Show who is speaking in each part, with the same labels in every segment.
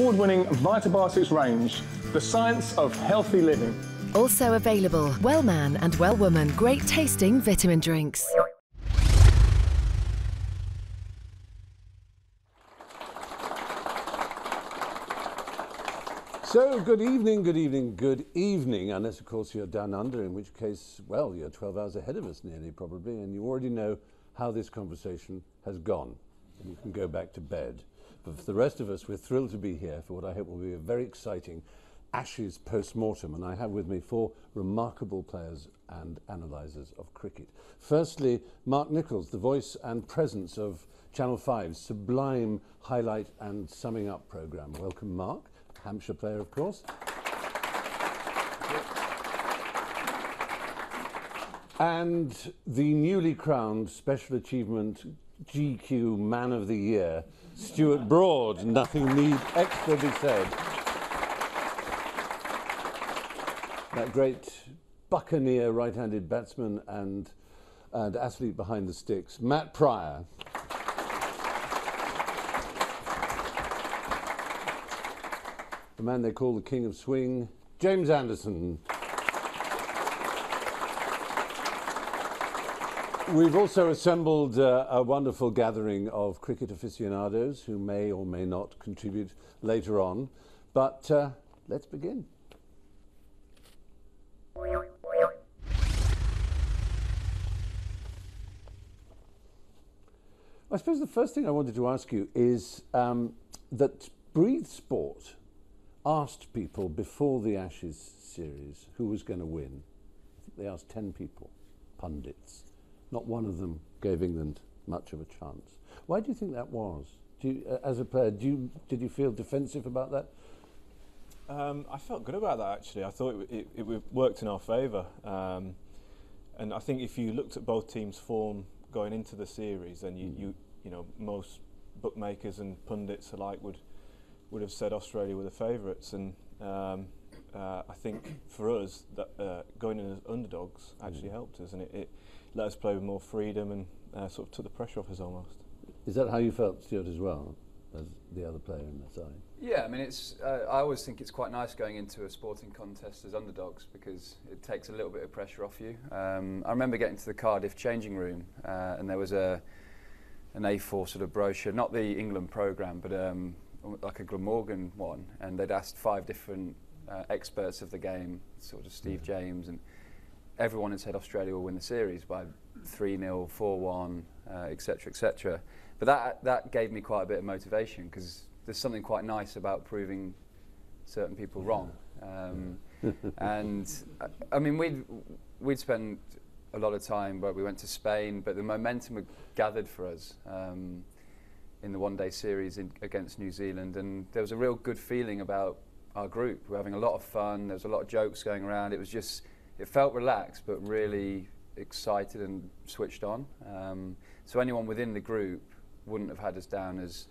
Speaker 1: award-winning Vitabiotics range, the science of healthy living.
Speaker 2: Also available, Wellman and Wellwoman great-tasting vitamin drinks.
Speaker 3: So, good evening, good evening, good evening, unless, of course, you're down under, in which case, well, you're 12 hours ahead of us nearly, probably, and you already know how this conversation has gone. And you can go back to bed. But for the rest of us, we're thrilled to be here for what I hope will be a very exciting Ashes post-mortem, and I have with me four remarkable players and analysers of cricket. Firstly, Mark Nichols, the voice and presence of Channel 5's sublime highlight and summing up programme. Welcome, Mark. Hampshire player, of course. And the newly crowned Special Achievement GQ Man of the Year, Stuart Broad. Nothing need extra be said. That great buccaneer right-handed batsman and athlete behind the sticks, Matt Pryor. The man they call the King of Swing, James Anderson. We've also assembled a wonderful gathering of cricket aficionados who may or may not contribute later on. But let's begin. I suppose the first thing I wanted to ask you is that Breathe Sport asked people before the Ashes series who was going to win. I think they asked 10 people, pundits. Not one of them gave England much of a chance. Why do you think that was? Do you, as a player, did you feel defensive about that?
Speaker 4: I felt good about that, actually. I thought it worked in our favour. And I think if you looked at both teams' form going into the series, then you know, most bookmakers and pundits alike would have said Australia were the favourites, and I think for us that going in as underdogs actually helped us, and it let us play with more freedom and sort of took the pressure off us almost.
Speaker 3: Is that how you felt, Stuart, as well, as the other player in the side?
Speaker 5: Yeah, I mean, it's. I always think it's quite nice going into a sporting contest as underdogs because it takes a little bit of pressure off you. I remember getting to the Cardiff changing room and there was an A4 sort of brochure, not the England programme, but like a Glamorgan one, and they'd asked 5 different experts of the game, sort of Steve James, and everyone had said Australia will win the series by 3-0, 4-1, etc., etc. But that gave me quite a bit of motivation because there's something quite nice about proving certain people wrong. And I mean, we'd spent a lot of time where we went to Spain, but the momentum had gathered for us in the one-day series against New Zealand, and there was a real good feeling about our group. We were having a lot of fun, there was a lot of jokes going around. It was just, it felt relaxed but really excited and switched on. So anyone within the group wouldn't have had us down as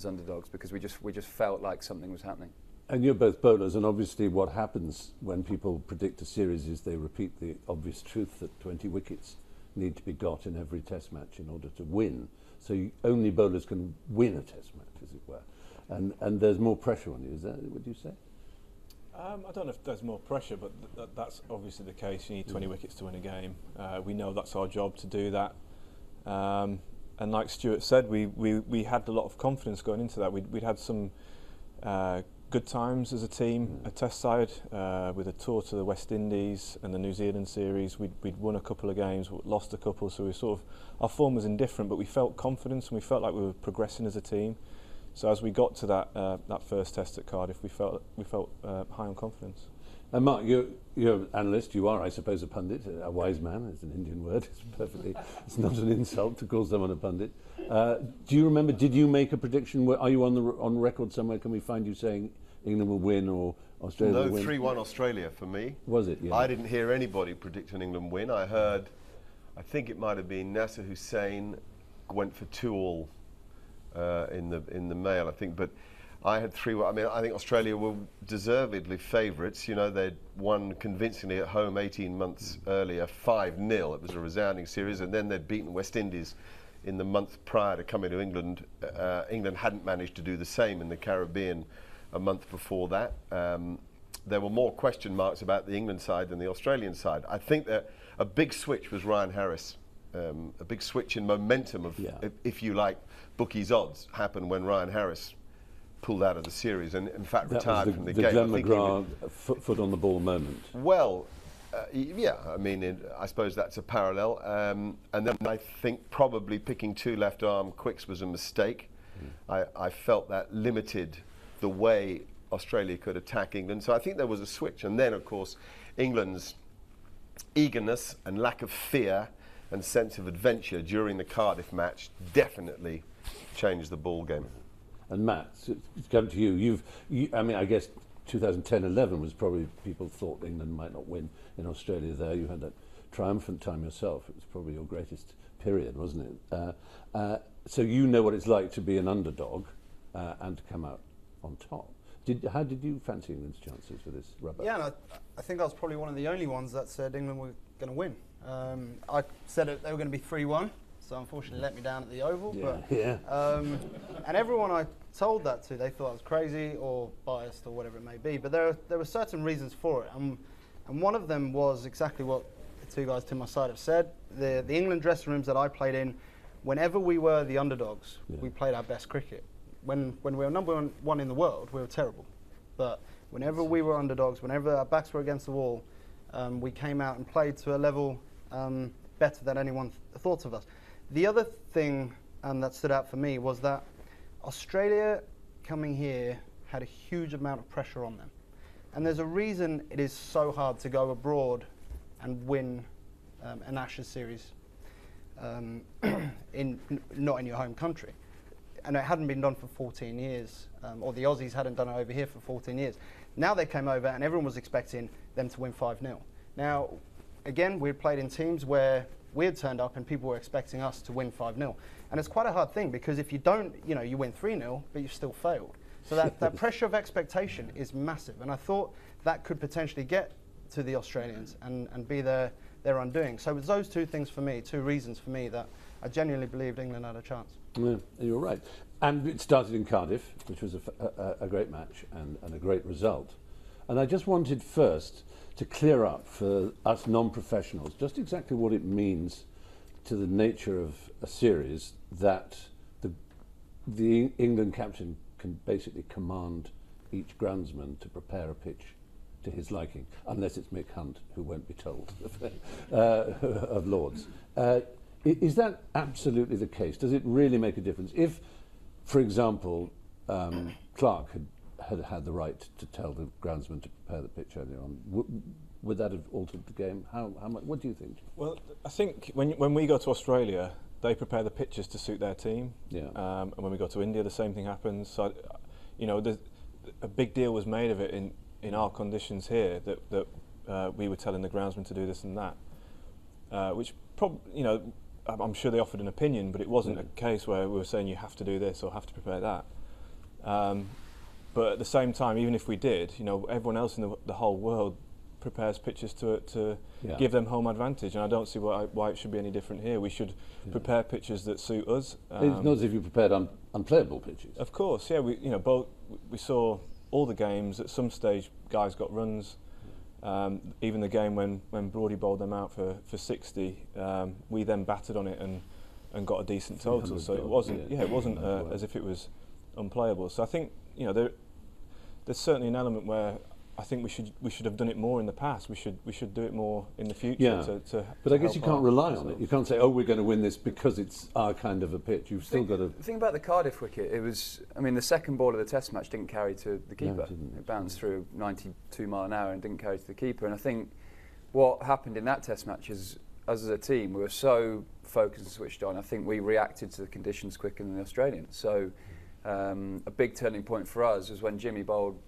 Speaker 5: underdogs because we just felt like something was happening.
Speaker 3: And you're both bowlers, and obviously what happens when people predict a series is they repeat the obvious truth that 20 wickets need to be got in every test match in order to win. So only bowlers can win a test match, as it were. And there's more pressure on you, is that what you say?
Speaker 4: I don't know if there's more pressure, but that's obviously the case. You need 20 wickets to win a game. We know that's our job to do that. And like Stuart said, we had a lot of confidence going into that. We'd had some good times as a team, a test side, with a tour to the West Indies and the New Zealand series. We'd won a couple of games, lost a couple, so we sort of, our form was indifferent, but we felt confidence and we felt like we were progressing as a team. So as we got to that first test at Cardiff, we felt high on confidence.
Speaker 3: And Mark, you're an analyst. You are, I suppose, a pundit. A wise man is an Indian word. It's perfectly. It's not an insult to call someone a pundit. Do you remember? Did you make a prediction? Are you on record somewhere? Can we find you saying England will win or Australia will win?
Speaker 6: No, 3-1 Australia for me.
Speaker 3: Was it? Yeah.
Speaker 6: I didn't hear anybody predict an England win. I heard, I think it might have been Nasser Hussain went for 2-all in the Mail, I think, but I had 3-1. I mean, I think Australia were deservedly favourites. You know, they'd won convincingly at home 18 months earlier, 5-0. It was a resounding series, and then they'd beaten West Indies in the month prior to coming to England. England hadn't managed to do the same in the Caribbean a month before that. There were more question marks about the England side than the Australian side. I think that a big switch was Ryan Harris. A big switch in momentum of, if you like, bookies' odds happened when Ryan Harris pulled out of the series and in fact retired from the game.
Speaker 3: Glenn McGrath foot on the ball moment.
Speaker 6: Well, yeah, I mean, I suppose that's a parallel. And then I think probably picking 2 left-arm quicks was a mistake. I felt that limited the way Australia could attack England. So I think there was a switch. And then, of course, England's eagerness and lack of fear and sense of adventure during the Cardiff match definitely changed the ball game.
Speaker 3: And Matt, it's come to you. I mean, I guess 2010-11 was probably, people thought England might not win in Australia there. You had that triumphant time yourself. It was probably your greatest period, wasn't it? So you know what it's like to be an underdog and to come out on top. How did you fancy England's chances for this rubber?
Speaker 7: Yeah, and I think I was probably one of the only ones that said England were going to win. I said they were going to be 3-1, so unfortunately let me down at the Oval. And everyone I told that to, they thought I was crazy or biased or whatever it may be. But there were certain reasons for it, and one of them was exactly what the 2 guys to my side have said. The England dressing rooms that I played in, whenever we were the underdogs, we played our best cricket. When we were number one in the world, we were terrible. But whenever we were underdogs, whenever our backs were against the wall, we came out and played to a level better than anyone thought of us. The other thing that stood out for me was that Australia coming here had a huge amount of pressure on them. And there's a reason it is so hard to go abroad and win an Ashes series not in your home country. And it hadn't been done for 14 years, or the Aussies hadn't done it over here for 14 years. Now they came over and everyone was expecting them to win 5-0. Now, again, we'd played in teams where we had turned up and people were expecting us to win 5-0. And it's quite a hard thing because if you don't, you win 3-0, but you've still failed. So that pressure of expectation is massive. And I thought that could potentially get to the Australians and be their undoing. So it was those 2 things for me, 2 reasons for me that I genuinely believed England had a chance.
Speaker 3: Yeah, you're right. And it started in Cardiff, which was a great match and a great result. And I just wanted first to clear up for us non-professionals just exactly what it means to the nature of a series that the England captain can basically command each groundsman to prepare a pitch to his liking, unless it's Mick Hunt, who won't be told, of Lords. Is that absolutely the case? Does it really make a difference? If, for example, Clark had the right to tell the groundsman to prepare the pitch earlier on, would that have altered the game? How much? What do you think?
Speaker 4: Well, I think when we go to Australia, they prepare the pitches to suit their team.
Speaker 3: Yeah.
Speaker 4: And when we go to India, the same thing happens. So, a big deal was made of it in our conditions here that we were telling the groundsman to do this and that, which probably, I'm sure they offered an opinion, but it wasn't a case where we were saying you have to do this or have to prepare that. But at the same time, even if we did, everyone else in the whole world prepares pitches to give them home advantage, and I don't see why it should be any different here. We should prepare pitches that suit us.
Speaker 3: It's not as if you prepared unplayable pitches.
Speaker 4: Of course, yeah. We saw all the games. At some stage, guys got runs. Even the game when Broady bowled them out for 60, we then battered on it and got a decent total. So it wasn't as if it was unplayable. So I think there's certainly an element where I think we should have done it more in the past. We should do it more in the future.
Speaker 3: Yeah. But I guess you can't rely on it. You can't say, we're going to win this because it's our kind of a pitch. You've still got to.
Speaker 5: The thing about the Cardiff wicket, the second ball of the Test match didn't carry to the keeper.
Speaker 3: No, it didn't.
Speaker 5: It bounced through 92 mile an hour and didn't carry to the keeper. And I think what happened in that Test match is, us as a team, we were so focused and switched on. I think we reacted to the conditions quicker than the Australians. So a big turning point for us was when Jimmy bowled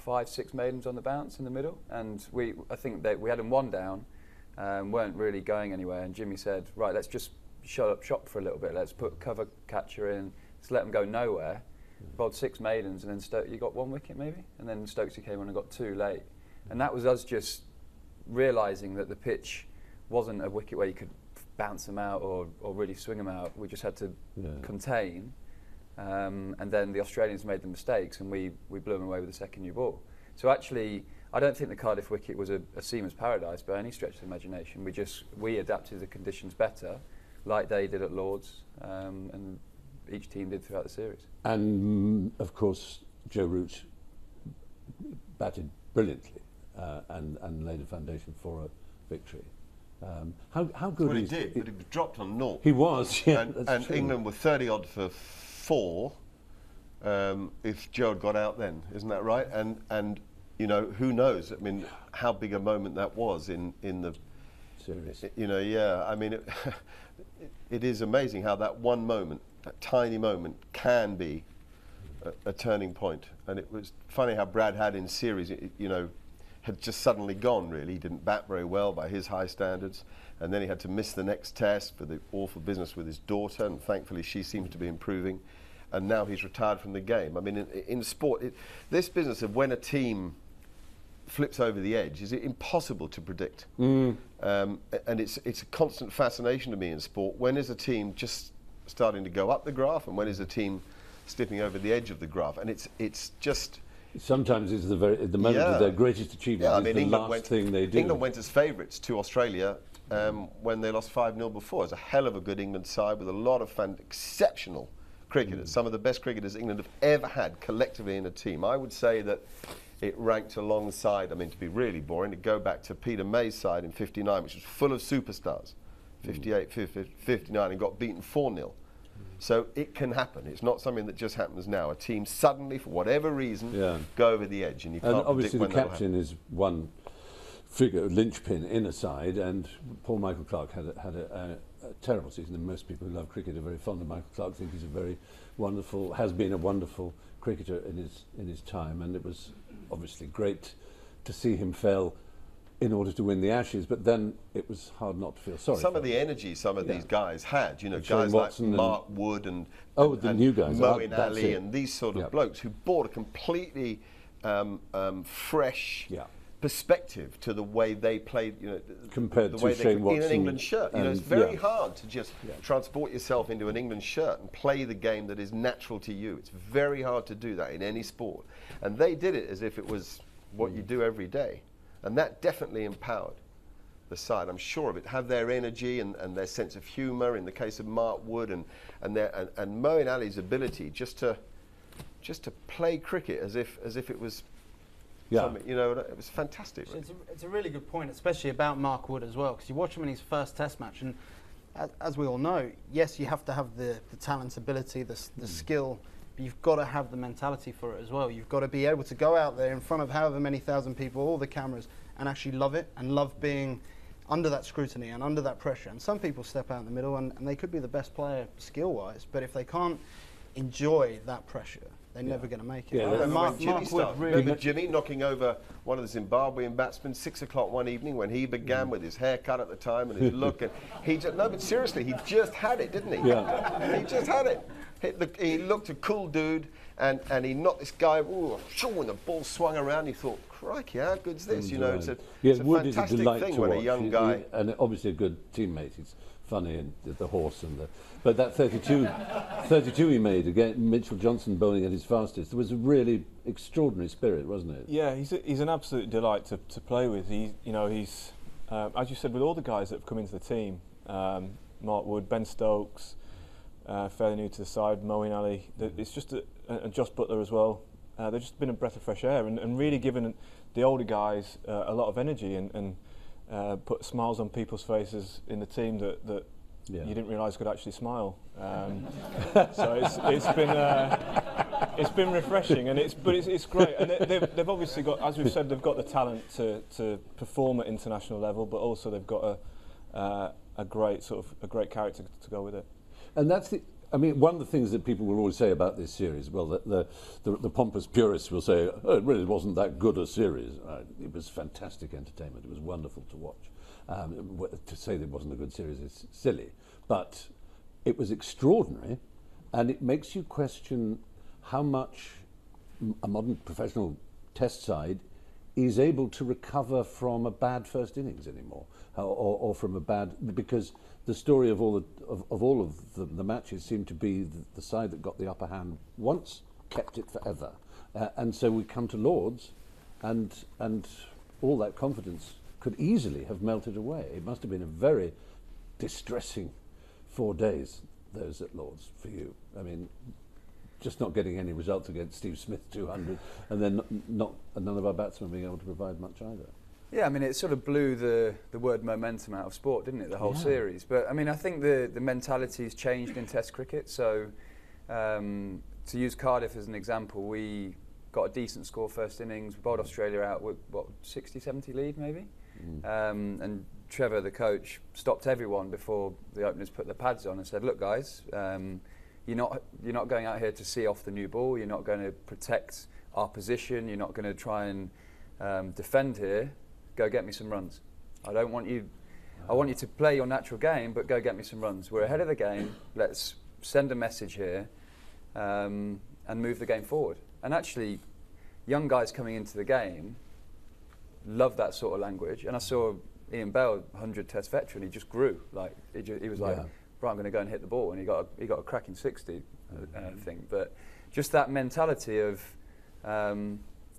Speaker 5: 5-6 maidens on the bounce in the middle, and I think that we had them 1 down, weren't really going anywhere, and Jimmy said, right, let's just shut up shop for a little bit, let's put cover catcher in, let's let them go nowhere. Bowled 6 maidens, and then you got 1 wicket maybe, and then Stokesy came on and got 2 late, and that was us just realising that the pitch wasn't a wicket where you could bounce them out or really swing them out. We just had to contain. and then the Australians made the mistakes, and we blew them away with the second new ball. So actually, I don't think the Cardiff wicket was a seamer's paradise by any stretch of the imagination. We adapted the conditions better, like they did at Lords, and each team did throughout the series.
Speaker 3: And of course, Joe Root batted brilliantly and laid a foundation for a victory. How good
Speaker 6: well,
Speaker 3: is
Speaker 6: he did, but he was dropped on naught.
Speaker 3: He was, yeah.
Speaker 6: And
Speaker 3: true.
Speaker 6: England were 30 odd for 4 if Joe had got out then, isn't that right? And you know, who knows? I mean, how big a moment that was in the
Speaker 3: series.
Speaker 6: You know, yeah. I mean, it is amazing how that one moment, that tiny moment, can be a turning point. And it was funny how Brad had in series, you know, had just suddenly gone, really. He didn't bat very well by his high standards, and then he had to miss the next test for the awful business with his daughter, and thankfully she seems to be improving, and now he's retired from the game. I mean, in sport, this business of when a team flips over the edge is impossible to predict. And it's a constant fascination to me in sport. When is a team just starting to go up the graph, and when is a team slipping over the edge of the graph? And it's just...
Speaker 3: Sometimes it's the moment of their greatest achievement.
Speaker 6: Yeah, I
Speaker 3: is
Speaker 6: mean,
Speaker 3: the
Speaker 6: England
Speaker 3: last thing they do.
Speaker 6: England went as favourites to Australia when they lost 5-0 before. It was a hell of a good England side with a lot of exceptional cricketers, some of the best cricketers England have ever had collectively in a team. I would say that it ranked alongside, I mean, to be really boring, to go back to Peter May's side in '59, which was full of superstars, 58, 59, and got beaten 4-0. So it can happen. It's not something that just happens now. A team suddenly, for whatever reason, go over the edge, and you can't predict
Speaker 3: obviously
Speaker 6: when
Speaker 3: the captain is one figure, linchpin in a side, and Paul Michael Clarke had a terrible season, and most people who love cricket are very fond of Michael Clarke, think he's a very wonderful, has been a wonderful cricketer in his time, and it was obviously great to see him fail in order to win the Ashes, but then it was hard not to feel sorry.
Speaker 6: Some of the energy some of these guys had, you know,
Speaker 3: Shane
Speaker 6: guys
Speaker 3: Watson
Speaker 6: like Mark Wood and
Speaker 3: new guys,
Speaker 6: Moeen Ali and these sort of blokes who brought a completely fresh perspective to the way they played, you know,
Speaker 3: compared
Speaker 6: the
Speaker 3: to
Speaker 6: way
Speaker 3: Shane Watson
Speaker 6: in an England shirt. You know, it's very hard to just transport yourself into an England shirt and play the game that is natural to you. It's very hard to do that in any sport. And they did it as if it was what you do every day. And that definitely empowered the side, I'm sure of it. Have their energy and their sense of humour in the case of Mark Wood and Moeen Ali's ability just to play cricket as if it was something, you know, it was fantastic. Really.
Speaker 7: It's a really good point, especially about Mark Wood as well, because you watch him in his first Test match, and as we all know, yes, you have to have the talent, ability, the skill. You've got to have the mentality for it as well. You've got to be able to go out there in front of however many thousand people, all the cameras, and actually love it and love being under that scrutiny and under that pressure. And some people step out in the middle and they could be the best player skill-wise, but if they can't enjoy that pressure, they're never going to make it.
Speaker 6: Yeah, Mark Wood remember Jimmy knocking over one of the Zimbabwean batsmen 6 o'clock one evening when he began with his haircut at the time and his look, and he just, no, but seriously, he just had it, didn't he? Yeah. He just had it. He looked a cool dude, and he knocked this guy, when the ball swung around, he thought, crikey, how good's this? You know, it's a fantastic thing when a young guy...
Speaker 3: and obviously a good teammate. He's funny, and the horse, but that 32 he made, again, Mitchell Johnson bowling at his fastest, there was a really extraordinary spirit, wasn't it?
Speaker 4: Yeah, he's an absolute delight to play with. He's as you said, with all the guys that have come into the team, Mark Wood, Ben Stokes, fairly new to the side, Moeen Ali, it's just and Josh Butler as well. They've just been a breath of fresh air and really given the older guys a lot of energy and put smiles on people's faces in the team that you didn't realise could actually smile. So it's been refreshing, and it's great. And they've obviously got, as we've said, they've got the talent to perform at international level, but also they've got a great character to go with it.
Speaker 3: And that's one of the things that people will always say about this series, well, the pompous purists will say, oh, it really wasn't that good a series. It was fantastic entertainment. It was wonderful to watch. To say that it wasn't a good series is silly, but it was extraordinary, and it makes you question how much a modern professional test side is able to recover from a bad first innings anymore, or from a bad, because the story of all of the matches seemed to be the side that got the upper hand once kept it forever, and so we come to Lords, and all that confidence could easily have melted away. It must have been a very distressing 4 days, those at Lords, for you. I mean, just not getting any results against Steve Smith 200, and then none of our batsmen being able to provide much either.
Speaker 5: Yeah, I mean, it sort of blew the word momentum out of sport, didn't it, the whole series? But, I mean, I think the mentality's changed in Test cricket. So, to use Cardiff as an example, we got a decent score first innings. We bowled Australia out with, 60, 70 lead, maybe? And Trevor, the coach, stopped everyone before the openers put their pads on and said, look, guys, you're not going out here to see off the new ball. You're not going to protect our position. You're not going to try and defend here. Go get me some runs. I don't want you. I want you to play your natural game, but go get me some runs. We're ahead of the game. Let's send a message here and move the game forward. And actually, young guys coming into the game love that sort of language. And I saw Ian Bell, 100 Test veteran. He just grew. Like he was like, right, I'm going to go and hit the ball, and he got a cracking 60 thing. But just that mentality of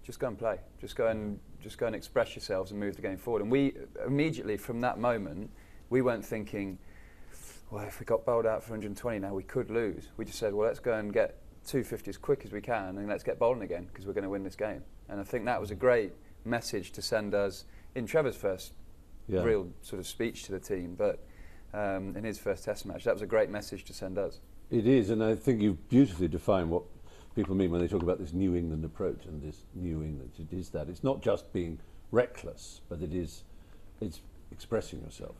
Speaker 5: just go and play, just go and express yourselves and move the game forward. And we immediately, from that moment, we weren't thinking, well, if we got bowled out for 120 now, we could lose. We just said, well, let's go and get 250 as quick as we can, and let's get bowling again, because we're going to win this game. And I think that was a great message to send us in Trevor's first real sort of speech to the team, but in his first Test match, that was a great message to send us.
Speaker 3: It is, and I think you've beautifully defined what people mean when they talk about this New England approach and this New England. It is that. It's not just being reckless, but it's expressing yourself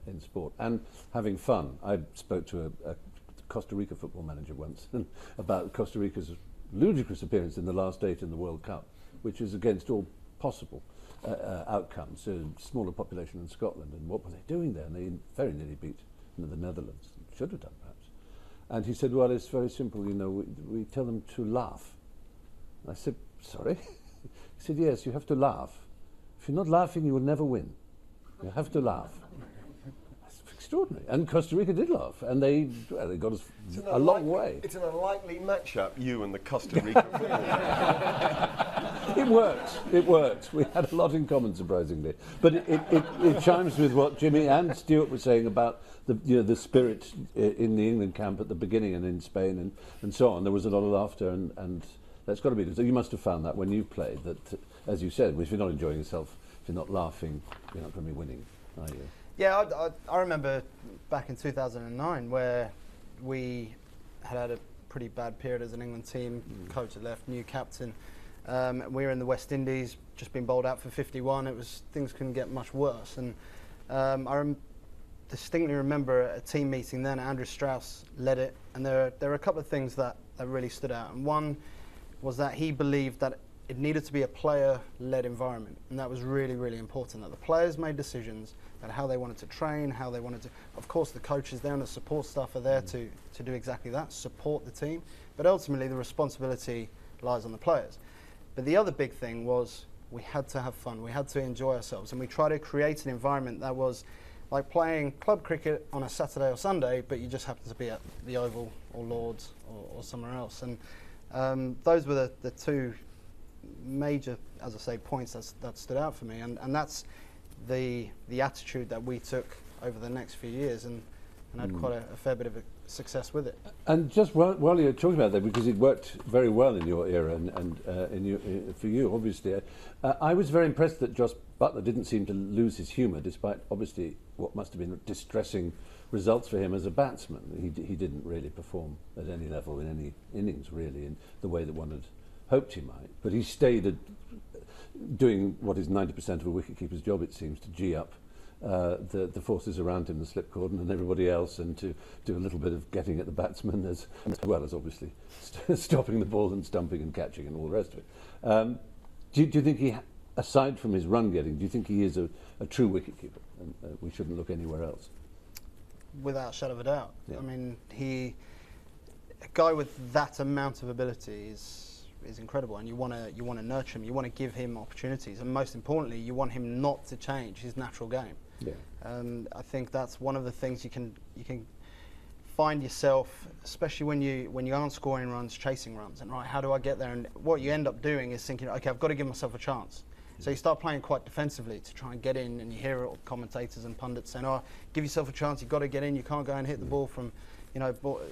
Speaker 3: in sport and having fun. I spoke to a Costa Rica football manager once about Costa Rica's ludicrous appearance in the last 8 in the World Cup, which is against all possible outcomes. A smaller population in Scotland, and what were they doing there? And they very nearly beat the Netherlands. Should have done, perhaps. And he said, well, it's very simple, you know, we tell them to laugh. I said, sorry? He said, yes, you have to laugh. If you're not laughing, you will never win. You have to laugh. That's extraordinary. And Costa Rica did laugh, and they got us a long way.
Speaker 6: It's an unlikely matchup, you and the Costa Rica football.
Speaker 3: It worked. We had a lot in common, surprisingly. But it chimes with what Jimmy and Stuart were saying about the spirit in the England camp at the beginning and in Spain and so on. There was a lot of laughter, and that's got to be. So you must have found that when you played, that, as you said, if you're not enjoying yourself, if you're not laughing, you're not going to be winning, are you?
Speaker 7: Yeah, I remember back in 2009 where we had a pretty bad period as an England team. Coach had left, new captain. We were in the West Indies, just been bowled out for 51. Things couldn't get much worse. And I distinctly remember a team meeting then. Andrew Strauss led it, and there were a couple of things that really stood out. And one was that he believed that it needed to be a player-led environment, and that was really, really important. That the players made decisions about how they wanted to train, how they wanted to. Of course, the coaches there and the support staff are there to do exactly that, support the team. But ultimately, the responsibility lies on the players. But the other big thing was we had to have fun. We had to enjoy ourselves, and we tried to create an environment that was like playing club cricket on a Saturday or Sunday, but you just happened to be at the Oval or Lords or somewhere else. And those were the two major, as I say, points that stood out for me. And that's the attitude that we took over the next few years, and had quite a fair bit of success with it.
Speaker 3: And just while you're talking about that, because it worked very well in your era and for you, obviously, I was very impressed that Josh Butler didn't seem to lose his humour, despite obviously what must have been distressing results for him as a batsman. He didn't really perform at any level in any innings, really, in the way that one had hoped he might. But he stayed doing what is 90% of a wicketkeeper's job, it seems, to gee up the forces around him, the slip cordon and everybody else, and to do a little bit of getting at the batsman as well as obviously stopping the ball and stumping and catching and all the rest of it. Do you think he, aside from his run getting, do you think he is a true wicketkeeper, and we shouldn't look anywhere else?
Speaker 7: Without a shadow of a doubt.
Speaker 3: Yeah.
Speaker 7: I mean, a guy with that amount of ability is is incredible, and you want to nurture him. You want to give him opportunities, and most importantly, you want him not to change his natural game.
Speaker 3: Yeah.
Speaker 7: I think that's one of the things you can find yourself, especially when you aren't scoring runs, chasing runs, and right, how do I get there? And what you end up doing is thinking, okay, I've got to give myself a chance. So you start playing quite defensively to try and get in, and you hear commentators and pundits saying, "Oh, give yourself a chance. You've got to get in. You can't go and hit the ball from,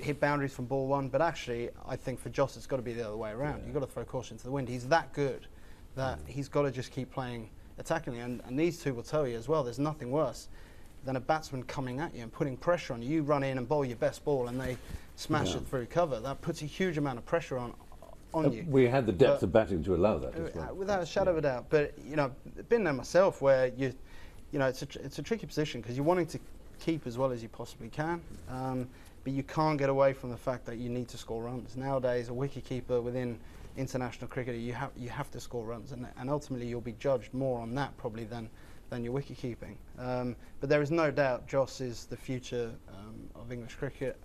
Speaker 7: hit boundaries from ball one." But actually, I think for Joss, it's got to be the other way around. You've got to throw caution to the wind. He's that good that he's got to just keep playing attacking. And these two will tell you as well. There's nothing worse than a batsman coming at you and putting pressure on you. You run in and bowl your best ball, and they smash it through cover. That puts a huge amount of pressure on you.
Speaker 3: We had the depth of batting to allow that as well.
Speaker 7: Without a shadow of a doubt. But been there myself, where it's a tricky position because you're wanting to keep as well as you possibly can, but you can't get away from the fact that you need to score runs. Nowadays, a wicketkeeper within international cricket, you have to score runs, and ultimately you'll be judged more on that probably than your wicket keeping. But there is no doubt Joss is the future of English cricket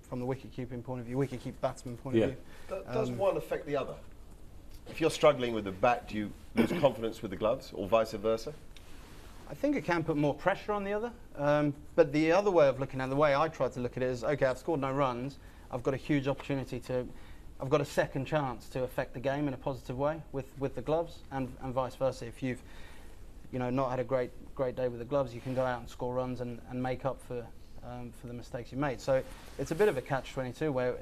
Speaker 7: from the wicket keeping point of view, wicket keep batsman point of view.
Speaker 6: Does one affect the other? If you're struggling with the bat, do you lose confidence with the gloves, or vice versa?
Speaker 7: I think it can put more pressure on the other. But the other way of looking at it, the way I try to look at it is, okay, I've scored no runs, I've got a huge opportunity I've got a second chance to affect the game in a positive way with the gloves, and vice versa. If you've not had a great day with the gloves, you can go out and score runs and make up for the mistakes you made. So it's a bit of a catch-22 where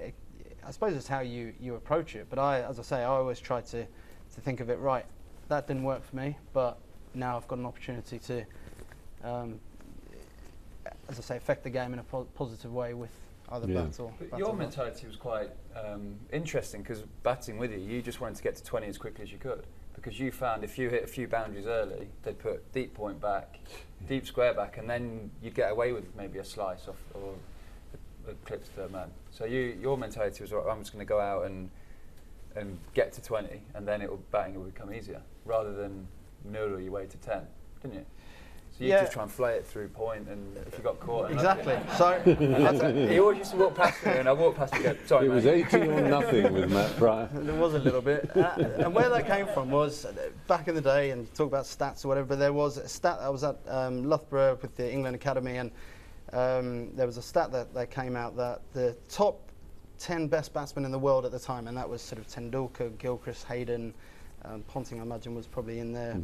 Speaker 7: I suppose it's how you approach it. But as I say, I always try to think of it, right, that didn't work for me, but now I've got an opportunity to, as I say, affect the game in a positive way with either bats or bats.
Speaker 5: Your mentality was quite interesting, because batting with you just wanted to get to 20 as quickly as you could. Because you found if you hit a few boundaries early, they'd put deep point back, deep square back, and then you'd get away with maybe a slice off or a clip to third man. So your mentality was, I'm just going to go out and get to 20, and then batting will become easier, rather than noodle your way to 10, didn't you? So you just try and flay it through point, and if you got caught...
Speaker 7: Exactly. So
Speaker 5: he always used to walk past me, and I walked past him and go, sorry,
Speaker 3: It was 18 or nothing with Matt Pryor.
Speaker 7: There was a little bit. And where that came from was, back in the day, and you talk about stats or whatever, but there was a stat, I was at Loughborough with the England Academy, and there was a stat that came out that the top 10 best batsmen in the world at the time, and that was sort of Tendulkar, Gilchrist, Hayden, Ponting, I imagine, was probably in there.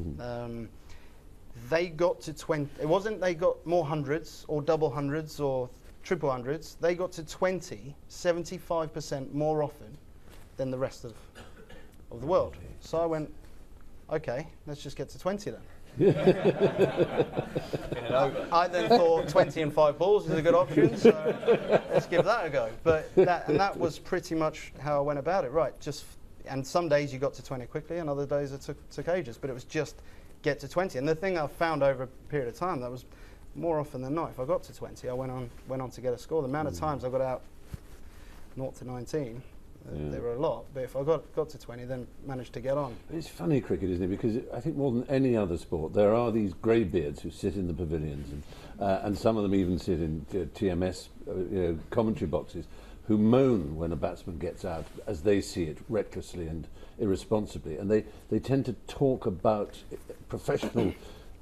Speaker 7: They got to 20. It wasn't they got more hundreds or double hundreds or triple hundreds. They got to 20, 75% more often than the rest of the world. So I went, okay, let's just get to 20 then. I then thought 20 and 5 balls is a good option, so let's give that a go. But that was pretty much how I went about it. Right, and some days you got to 20 quickly, and other days it took ages. But it was just get to 20. And the thing I found over a period of time, that was more often than not, if I got to 20, I went on to get a score. The amount of times I got out 0 to 19, there were a lot, but if I got to 20, then managed to get on.
Speaker 3: It's funny, cricket, isn't it? Because I think more than any other sport, there are these greybeards who sit in the pavilions, and some of them even sit in TMS commentary boxes, who moan when a batsman gets out, as they see it, recklessly and irresponsibly. And they tend to talk about professional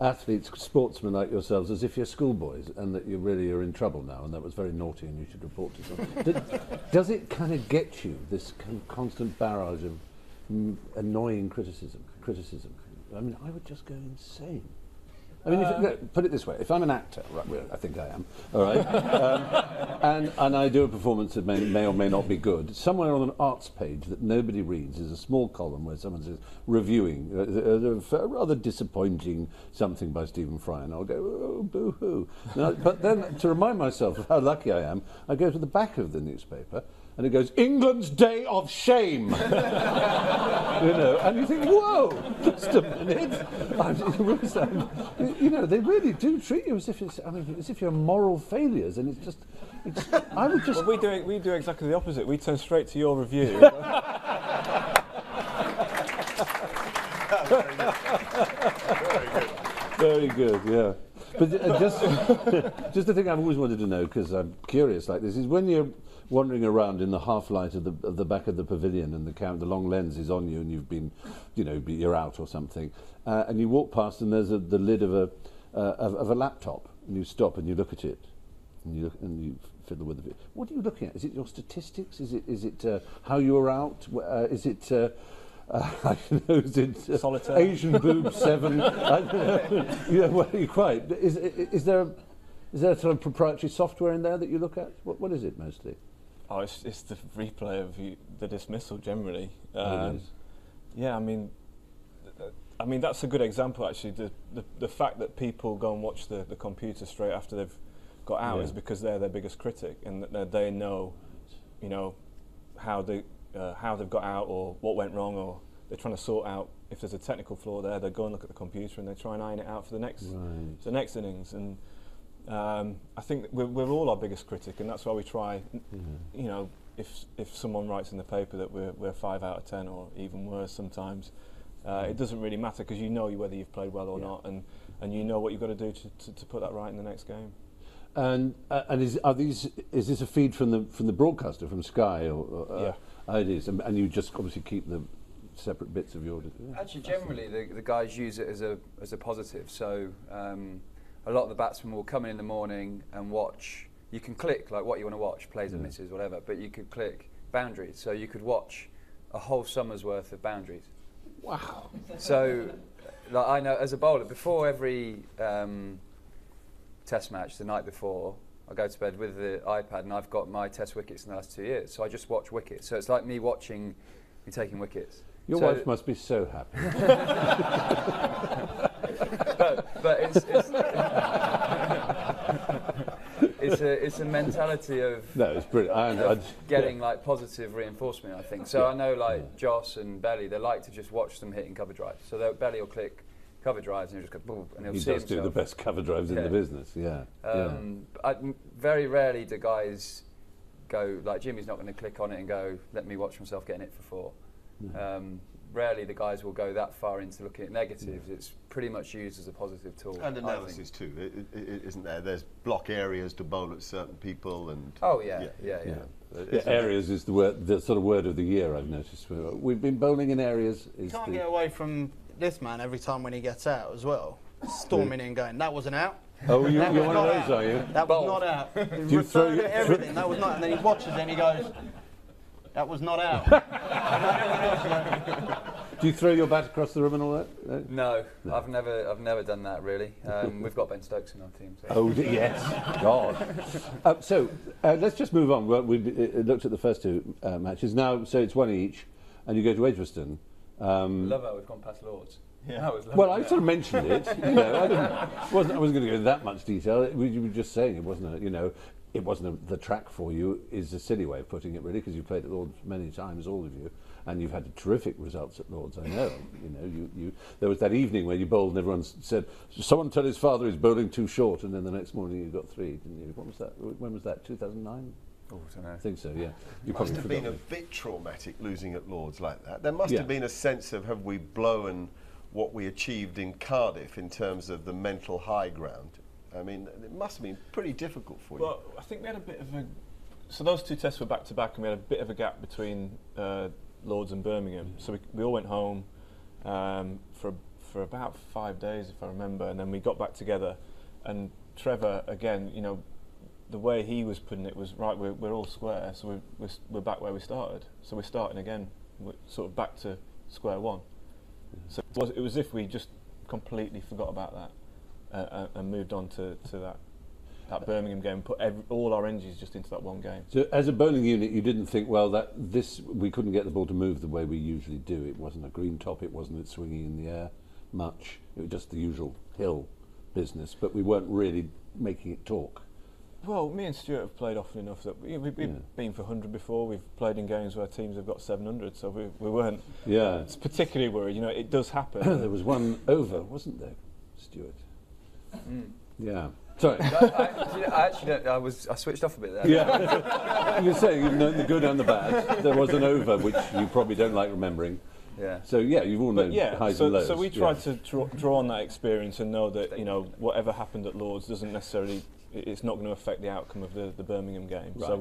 Speaker 3: athletes, sportsmen like yourselves, as if you're schoolboys and that you really are in trouble now, and that was very naughty and you should report to someone. Does it kind of get you, this constant barrage of annoying criticism? I mean, I would just go insane. I mean, put it this way, if I'm an actor, right, well, I think I am, all right, and I do a performance that may or may not be good, somewhere on an arts page that nobody reads is a small column where someone says, reviewing a rather disappointing something by Stephen Fry, and I'll go, oh, boo-hoo. Now, but then, to remind myself of how lucky I am, I go to the back of the newspaper, and it goes, England's Day of Shame. And you think, whoa, just a minute. They really do treat you as if as if you're moral failures, and I would just.
Speaker 4: Well, we do exactly the opposite. We turn straight to your review.
Speaker 3: Very good, yeah. But just the thing I've always wanted to know, because I'm curious like this, is when wandering around in the half light of the back of the pavilion, and the long lens is on you, and you've been, you're out or something, and you walk past, and there's the lid of a laptop, and you stop and you look at it, and you fiddle with it. What are you looking at? Is it your statistics? Is it how you were out? Is it I don't know, is it
Speaker 4: Solitaire.
Speaker 3: Asian boob 7? I don't know. Yeah, well, you're quite. Is there sort of proprietary software in there that you look at? What is it mostly?
Speaker 4: Oh, it's the replay of the dismissal generally. Yeah, I mean that's a good example actually. The fact that people go and watch the computer straight after they've got out is because they're their biggest critic, and that they know, how they've got out or what went wrong, or they're trying to sort out if there's a technical flaw there. They go and look at the computer and they try and iron it out for the next innings. And I think that we're all our biggest critic, and that's why we try. If someone writes in the paper that we're 5 out of 10 or even worse sometimes, it doesn't really matter, because you know whether you've played well or not, and you know what you've got to do to put that right in the next game.
Speaker 3: And is this a feed from the broadcaster, from Sky, or it is, and you just obviously keep the separate bits of your.
Speaker 5: Actually, generally the guys use it as a positive. So a lot of the batsmen will come in the morning and watch. You can click like what you want to watch, plays and misses, whatever. But you could click boundaries, so you could watch a whole summer's worth of boundaries.
Speaker 3: Wow.
Speaker 5: So, like, I know as a bowler, before every test match, the night before, I go to bed with the iPad, and I've got my test wickets in the last 2 years. So I just watch wickets. So it's like me taking wickets.
Speaker 3: Your wife must be so happy.
Speaker 5: but it's a mentality of
Speaker 3: it's brilliant.
Speaker 5: Getting like positive reinforcement, I think. So I know like Joss and Belly, they like to just watch them hitting cover drives. So Belly will click cover drives and he'll just go boom, and he'll see himself.
Speaker 3: He does do the best cover drives in the business,
Speaker 5: Very rarely do guys go, like Jimmy's not going to click on it and go, let me watch myself getting it for 4. Rarely the guys will go that far into looking at negatives. It's pretty much used as a positive tool.
Speaker 6: And analysis too, isn't there? There's block areas to bowl at certain people, and
Speaker 3: areas is the sort of word of the year, I've noticed. We've been bowling in areas.
Speaker 7: You can't get away from this man every time when he gets out as well, storming in going, that wasn't out.
Speaker 3: Oh, you're one of those, are you?
Speaker 7: That was not out. He referred to everything. That was not. And then he watches it and he goes, that was not out.
Speaker 3: Do you throw your bat across the room and all that?
Speaker 5: No. I've never done that really. We've got Ben Stokes in our team. So.
Speaker 3: Oh yes, God. So let's just move on. Well, we looked at the first 2 matches now. So it's 1 each, and you go to Edgbaston.
Speaker 5: Love how we've gone past Lords. Yeah.
Speaker 3: Well, I sort of mentioned it. I wasn't going to go into that much detail. You were just saying it wasn't the track for you is a silly way of putting it, really, because you've played at Lords many times, all of you, and you've had terrific results at Lords. I know. You there was that evening where you bowled and everyone said, "Someone tell his father he's bowling too short," and then the next morning you got 3, didn't you? What was that? When was that? 2009.
Speaker 5: Oh, I don't know.
Speaker 3: I think so. Yeah.
Speaker 6: You must have been a bit traumatic losing at Lords like that. There must have been a sense of, have we blown what we achieved in Cardiff in terms of the mental high ground? I mean, it must have been pretty difficult for you.
Speaker 4: Well, I think we had a bit of a... So those 2 tests were back-to-back, and we had a bit of a gap between Lords and Birmingham. So we all went home for about 5 days, if I remember, and then we got back together. And Trevor, again, the way he was putting it was, right, we're all square, so we're back where we started. So we're starting again, we're sort of back to square one. So it was as if we just completely forgot about that and moved on to that Birmingham game, put all our energies just into that one game.
Speaker 3: So as a bowling unit, you didn't think, well, we couldn't get the ball to move the way we usually do. It wasn't a green top, it wasn't swinging in the air much. It was just the usual hill business, but we weren't really making it talk.
Speaker 4: Well, me and Stuart have played often enough that we've been for 100 before. We've played in games where teams have got 700, so we weren't particularly worried. It does happen.
Speaker 3: There was one over, wasn't there, Stuart? Yeah. Sorry.
Speaker 5: I switched off a bit there.
Speaker 3: Yeah. You're saying you've known the good and the bad. There was an over, which you probably don't like remembering.
Speaker 5: Yeah.
Speaker 3: So you've all known highs and lows.
Speaker 4: So we tried to draw on that experience and know that whatever happened at Lords doesn't necessarily, it's not going to affect the outcome of the Birmingham game. Right. So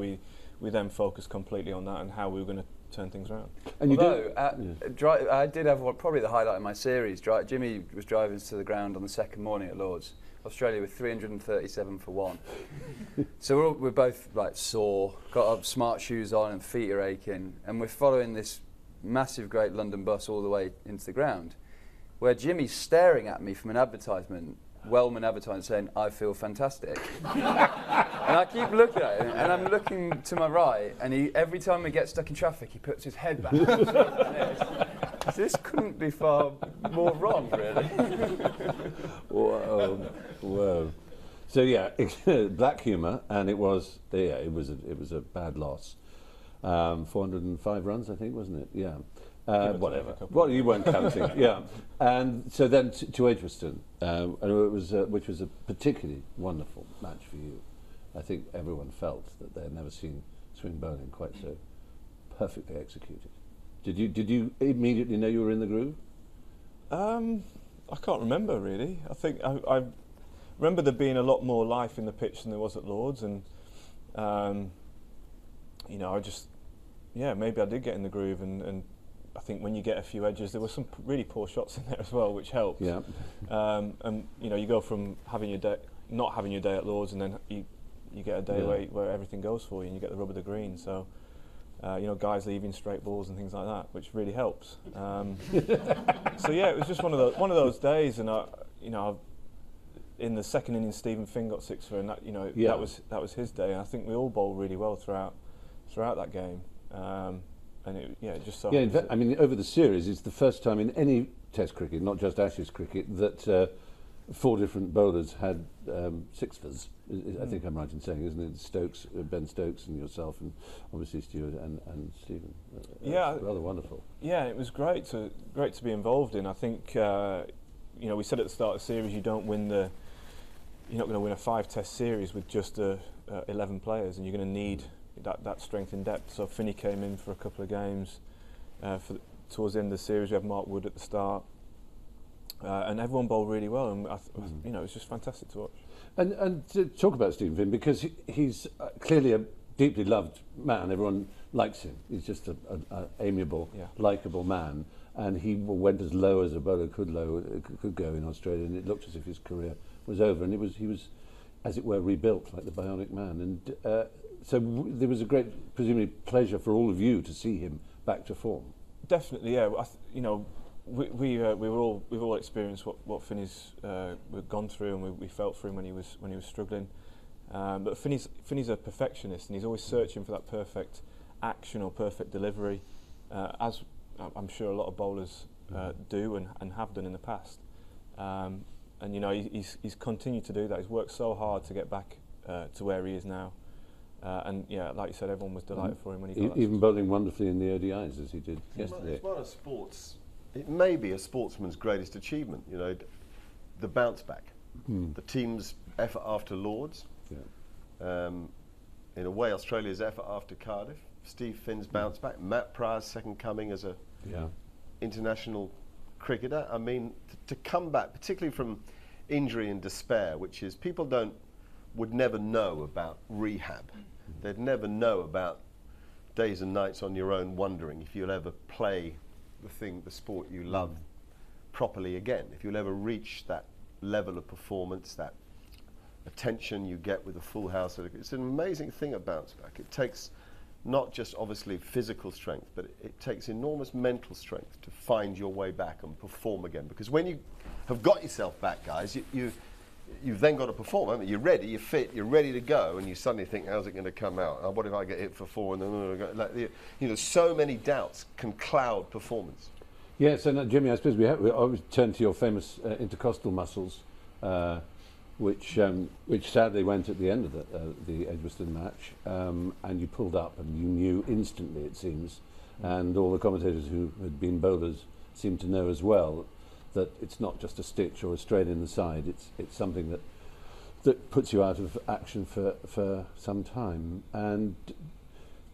Speaker 4: we then focused completely on that and how we were going to turn things around.
Speaker 5: And I did have probably the highlight of my series. Jimmy was driving us to the ground on the second morning at Lords. Australia with 337 for 1. So we're both like sore, got our smart shoes on and feet are aching, and we're following this massive Great London bus all the way into the ground, where Jimmy's staring at me from an advertisement, Wellman advertisement, saying, "I feel fantastic." And I keep looking at him, and I'm looking to my right, and every time we get stuck in traffic, he puts his head back. This couldn't be far more wrong, really.
Speaker 3: Whoa. So yeah, black humour, and it was a bad loss. 405 runs, I think, wasn't it? Yeah. Whatever. Well, you weren't counting. Yeah. And so then to Edgbaston, and it was which was a particularly wonderful match for you. I think everyone felt that they had never seen swing bowling quite so perfectly executed. Did you immediately know you were in the groove?
Speaker 4: I can't remember really. I think I remember there being a lot more life in the pitch than there was at Lords, and you know, maybe I did get in the groove, and I think when you get a few edges, there were some really poor shots in there as well, which helps.
Speaker 3: Yeah.
Speaker 4: And you know, you go from having your day, not having your day at Lords, and then you get a day where everything goes for you, and you get the rub of the green. So. You know, guys leaving straight balls and things like that, which really helps. So yeah, it was just one of those days, and in the second inning, Stephen Finn got 6 for, and that was his day. And I think we all bowled really well throughout that game, and it just so.
Speaker 3: Yeah, in fact, I mean, over the series, it's the first time in any Test cricket, not just Ashes cricket, that 4 different bowlers had 6-fers. I think I'm right in saying, isn't it? Stokes, Ben Stokes, and yourself, and obviously Stuart and Stephen.
Speaker 4: Yeah,
Speaker 3: rather wonderful.
Speaker 4: Yeah, it was great to be involved in. I think we said at the start of the series, you're not going to win a 5-test series with just 11 players, and you're going to need that strength in depth. So Finney came in for a couple of games. Towards the end of the series, we had Mark Wood at the start. And everyone bowled really well, and it was just fantastic to watch.
Speaker 3: And to talk about Stephen Finn, because he's clearly a deeply loved man. Everyone likes him. He's just an amiable, likeable man. And he went as low as a bowler could go in Australia, and it looked as if his career was over. And he was, as it were, rebuilt like the Bionic Man. And so there was a great, presumably, pleasure for all of you to see him back to form.
Speaker 4: Definitely, yeah. We've all experienced what Finney's we've gone through, and we felt for him when he was struggling. But Finney's a perfectionist, and he's always searching for that perfect action or perfect delivery, as I'm sure a lot of bowlers do and have done in the past. And he's continued to do that. He's worked so hard to get back to where he is now. And yeah, like you said, everyone was delighted for him when he got
Speaker 3: even bowling wonderfully in the ODIs as he did yesterday.
Speaker 6: It's one of sports. It may be a sportsman's greatest achievement, the bounce back, the team's effort after Lords, in a way Australia's effort after Cardiff, Steve Finn's bounce back, Matt Pryor's second coming as a international cricketer. I mean, to come back, particularly from injury and despair, which is people would never know about rehab. They'd never know about days and nights on your own wondering if you'll ever play the sport you love properly again, if you'll ever reach that level of performance, that attention you get with a full house. It's an amazing thing at bounce back. It takes not just obviously physical strength, but it takes enormous mental strength to find your way back and perform again. Because when you have got yourself back, guys, you've then got to perform, haven't you? You're ready, you're fit, you're ready to go, and you suddenly think, how's it going to come out? What if I get hit for 4? And then, so many doubts can cloud performance.
Speaker 3: Yeah, so now, Jimmy, I suppose we always turn to your famous intercostal muscles, which sadly went at the end of the Edgbaston match, and you pulled up, and you knew instantly, it seems, and all the commentators who had been bowlers seemed to know as well, that it's not just a stitch or a strain in the side. It's something that puts you out of action for some time. And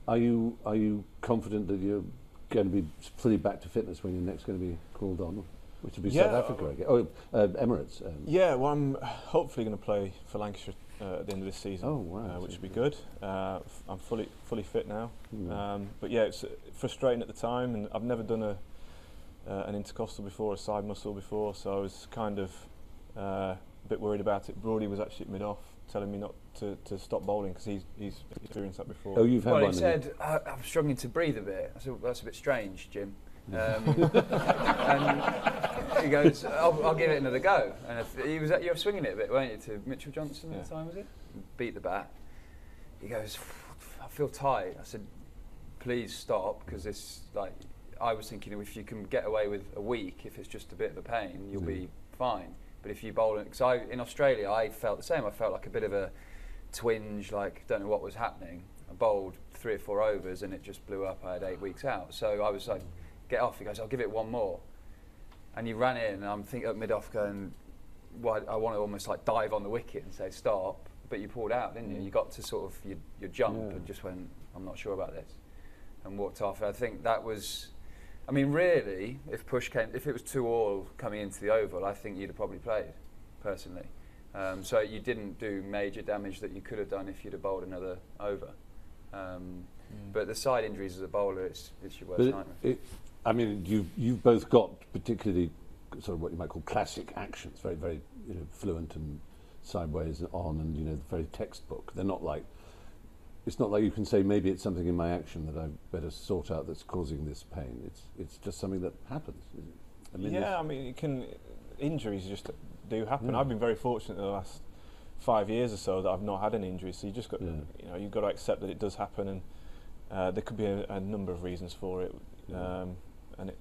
Speaker 3: are you confident that you're going to be fully back to fitness when you're next going to be called on? which would be South Africa, I guess. Oh, Emirates.
Speaker 4: Yeah, well, I'm hopefully going to play for Lancashire at the end of this season, which would be good. I'm fully fit now. But yeah, it's frustrating at the time, and I've never done an intercostal before, a side muscle before, so I was kind of a bit worried about it. Broady was actually at mid-off telling me not to stop bowling because he's experienced that before.
Speaker 3: Oh, you've had one.
Speaker 5: Well, he said, I'm struggling to breathe a bit. I said, well, that's a bit strange, Jim. And he goes, I'll give it another go. And you were swinging it a bit, weren't you, to Mitchell Johnson at the time, was it? Beat the bat. He goes, I feel tight. I said, please stop, because this, like, I was thinking if you can get away with a week, if it's just a bit of a pain, you'll be fine. But if you bowl, because in Australia I felt the same. I felt like a bit of a twinge, like don't know what was happening. I bowled 3 or 4 overs and it just blew up. I had 8 weeks out. So I was like, get off. He goes, I'll give it one more. And you ran in, and I'm thinking at mid-off going, well, I want to almost like dive on the wicket and say stop. But you pulled out, didn't you? You got to sort of your jump and just went, I'm not sure about this, and walked off. I think that was. I mean, really, if it was 2-all coming into the Oval, I think you'd have probably played, personally. So you didn't do major damage that you could have done if you'd have bowled another over. But the side injuries as a bowler, it's your worst nightmare.
Speaker 3: I mean, you've both got particularly sort of what you might call classic actions, very, very fluent and sideways and on, and very textbook. They're not like. It's not like you can say maybe it's something in my action that I better sort out that's causing this pain. It's just something that happens. I mean, injuries just do happen. I've been very fortunate in the last 5 years or so that I've not had any injuries. So you just got, you've got to accept that it does happen, and there could be a number of reasons for it. And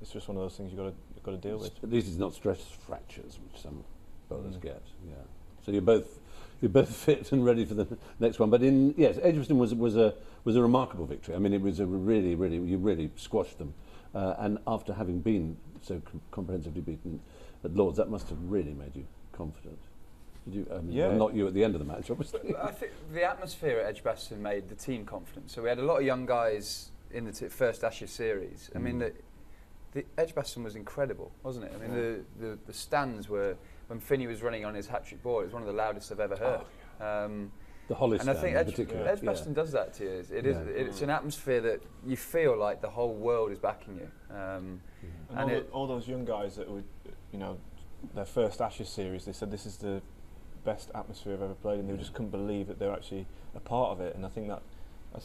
Speaker 3: it's just one of those things you've got to deal with. At least it's not stress fractures, which some bowlers get. Yeah. So you're both fit and ready for the next one. But Edgbaston was a remarkable victory. I mean, it was a you really squashed them. And after having been so comprehensively beaten at Lords, that must have really made you confident. Did you? Well, not you at the end of the match, obviously.
Speaker 5: I think the atmosphere at Edgbaston made the team confident. So we had a lot of young guys in the first Ashes series. I mean, the Edgbaston was incredible, wasn't it? I mean, the stands were. When Finney was running on his hat-trick ball, it was one of the loudest I've ever heard.
Speaker 3: The Hollis stand,
Speaker 5: and I think
Speaker 3: in particular.
Speaker 5: Edgbaston does that to you. It's an atmosphere that you feel like the whole world is backing you.
Speaker 4: And all those young guys that were, their first Ashes series, they said this is the best atmosphere I've ever played, and they just couldn't believe that they were actually a part of it. And I think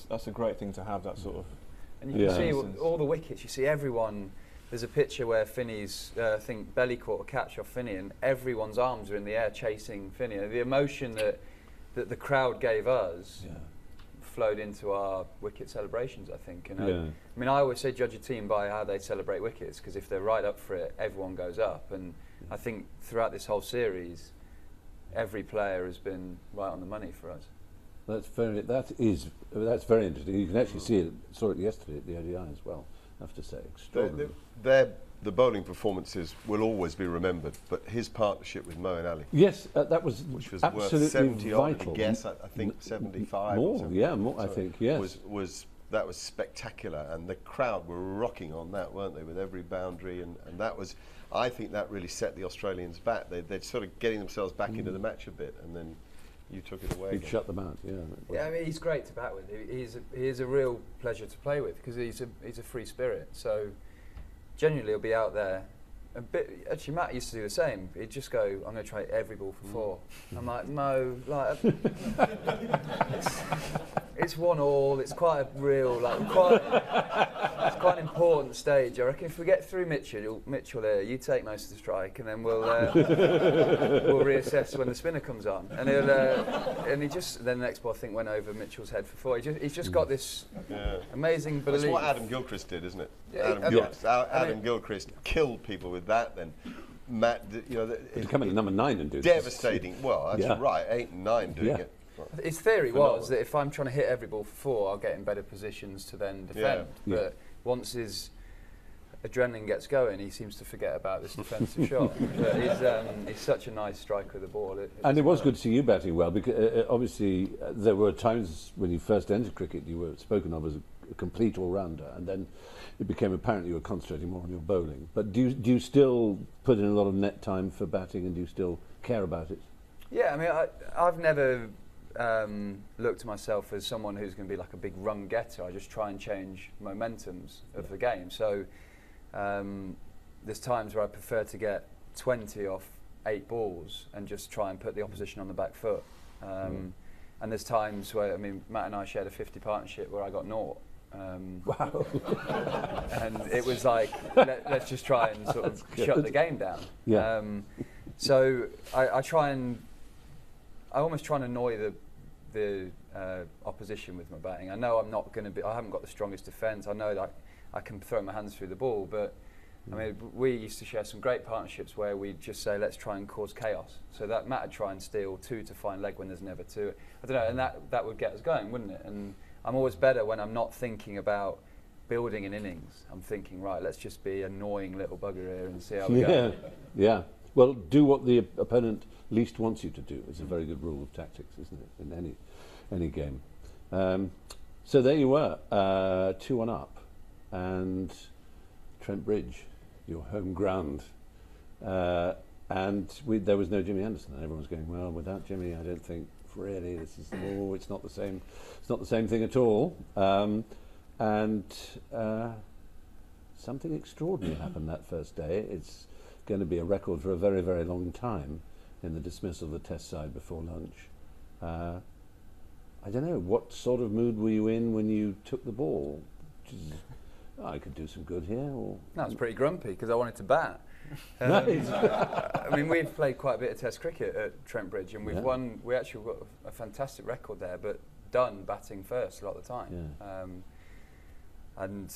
Speaker 4: that's a great thing to have, that sort of.
Speaker 5: And you can see all the wickets. You see everyone. There's a picture where Finney's, I think, belly caught a catch off Finney, and everyone's arms are in the air chasing Finney. The emotion that the crowd gave us flowed into our wicket celebrations, I think. And I mean, I always say judge a team by how they celebrate wickets, because if they're right up for it, everyone goes up. And I think throughout this whole series, every player has been right on the money for us.
Speaker 3: That's very interesting. You can actually see it. Saw it yesterday at the ODI as well. I have to say, extraordinary.
Speaker 6: The bowling performances will always be remembered, but his partnership with Moeen Ali.
Speaker 3: Yes, that was
Speaker 6: which was
Speaker 3: absolutely
Speaker 6: worth 70
Speaker 3: vital.
Speaker 6: Odd, I guess. I think 75.
Speaker 3: More, more. I think, yes.
Speaker 6: That was spectacular, and the crowd were rocking on that, weren't they, with every boundary, and that was. I think that really set the Australians back. They're sort of getting themselves back into the match a bit, and then you took it away.
Speaker 3: He'd shut them out.
Speaker 5: Yeah, I mean, he's great to bat with. He's a real pleasure to play with, because he's a free spirit. So genuinely, he'll be out there. Actually, Matt used to do the same. He'd just go, "I'm going to try every ball for 4." I'm like, "No, like it's 1-all. It's quite a real, it's quite an important stage. I reckon if we get through Mitchell here, you take most of the strike, and then we'll reassess when the spinner comes on." And then the next ball I think went over Mitchell's head for 4. He's just got this amazing belief.
Speaker 6: That's what Adam Gilchrist did, isn't it?
Speaker 5: Yeah,
Speaker 6: Adam Gilchrist killed people with that. Then Matt,
Speaker 3: to come in at number 9 and do
Speaker 6: devastating. Well, that's right, 8 and 9 doing it.
Speaker 5: His theory was that if I'm trying to hit every ball for 4, I'll get in better positions to then defend. But once his adrenaline gets going, he seems to forget about this defensive shot. But he's such a nice striker of the ball.
Speaker 3: It was good to see you batting well, because obviously there were times when you first entered cricket you were spoken of as a complete all-rounder, and then it became apparent you were concentrating more on your bowling. But do you still put in a lot of net time for batting, and do you still care about it?
Speaker 5: Yeah, I mean, I've never looked at myself as someone who's going to be like a big run getter. I just try and change momentums of the game. So there's times where I prefer to get 20 off 8 balls and just try and put the opposition on the back foot. And there's times where, I mean, Matt and I shared a 50 partnership where I got 0.
Speaker 3: Wow.
Speaker 5: And it was like, let's just try and sort of shut the game down.
Speaker 3: Yeah.
Speaker 5: So I almost try and annoy the opposition with my batting. I know I haven't got the strongest defence. I know that I can throw my hands through the ball, but I mean, we used to share some great partnerships where we'd just say, let's try and cause chaos. So that Matt would try and steal 2 to find leg when there's never 2. I don't know, and that would get us going, wouldn't it? And I'm always better when I'm not thinking about building an innings. I'm thinking, right, let's just be annoying little bugger here and see how we go.
Speaker 3: Yeah. Well, do what the opponent least wants you to do is a very good rule of tactics, isn't it, in any game. So there you were, 2-1 up, and Trent Bridge, your home ground, and there was no Jimmy Anderson, and everyone was going, well, without Jimmy, I don't think really this is it's not the same thing at all. And something extraordinary happened that first day. It's going to be a record for a very, very long time in the dismissal of the Test side before lunch. I don't know, what sort of mood were you in when you took the ball? I could do some good here. Or
Speaker 5: I was pretty grumpy because I wanted to bat.
Speaker 3: Nice.
Speaker 5: I mean, we've played quite a bit of Test cricket at Trent Bridge, and we've won. We actually got a fantastic record there, but done batting first a lot of the time.
Speaker 3: Yeah.
Speaker 5: And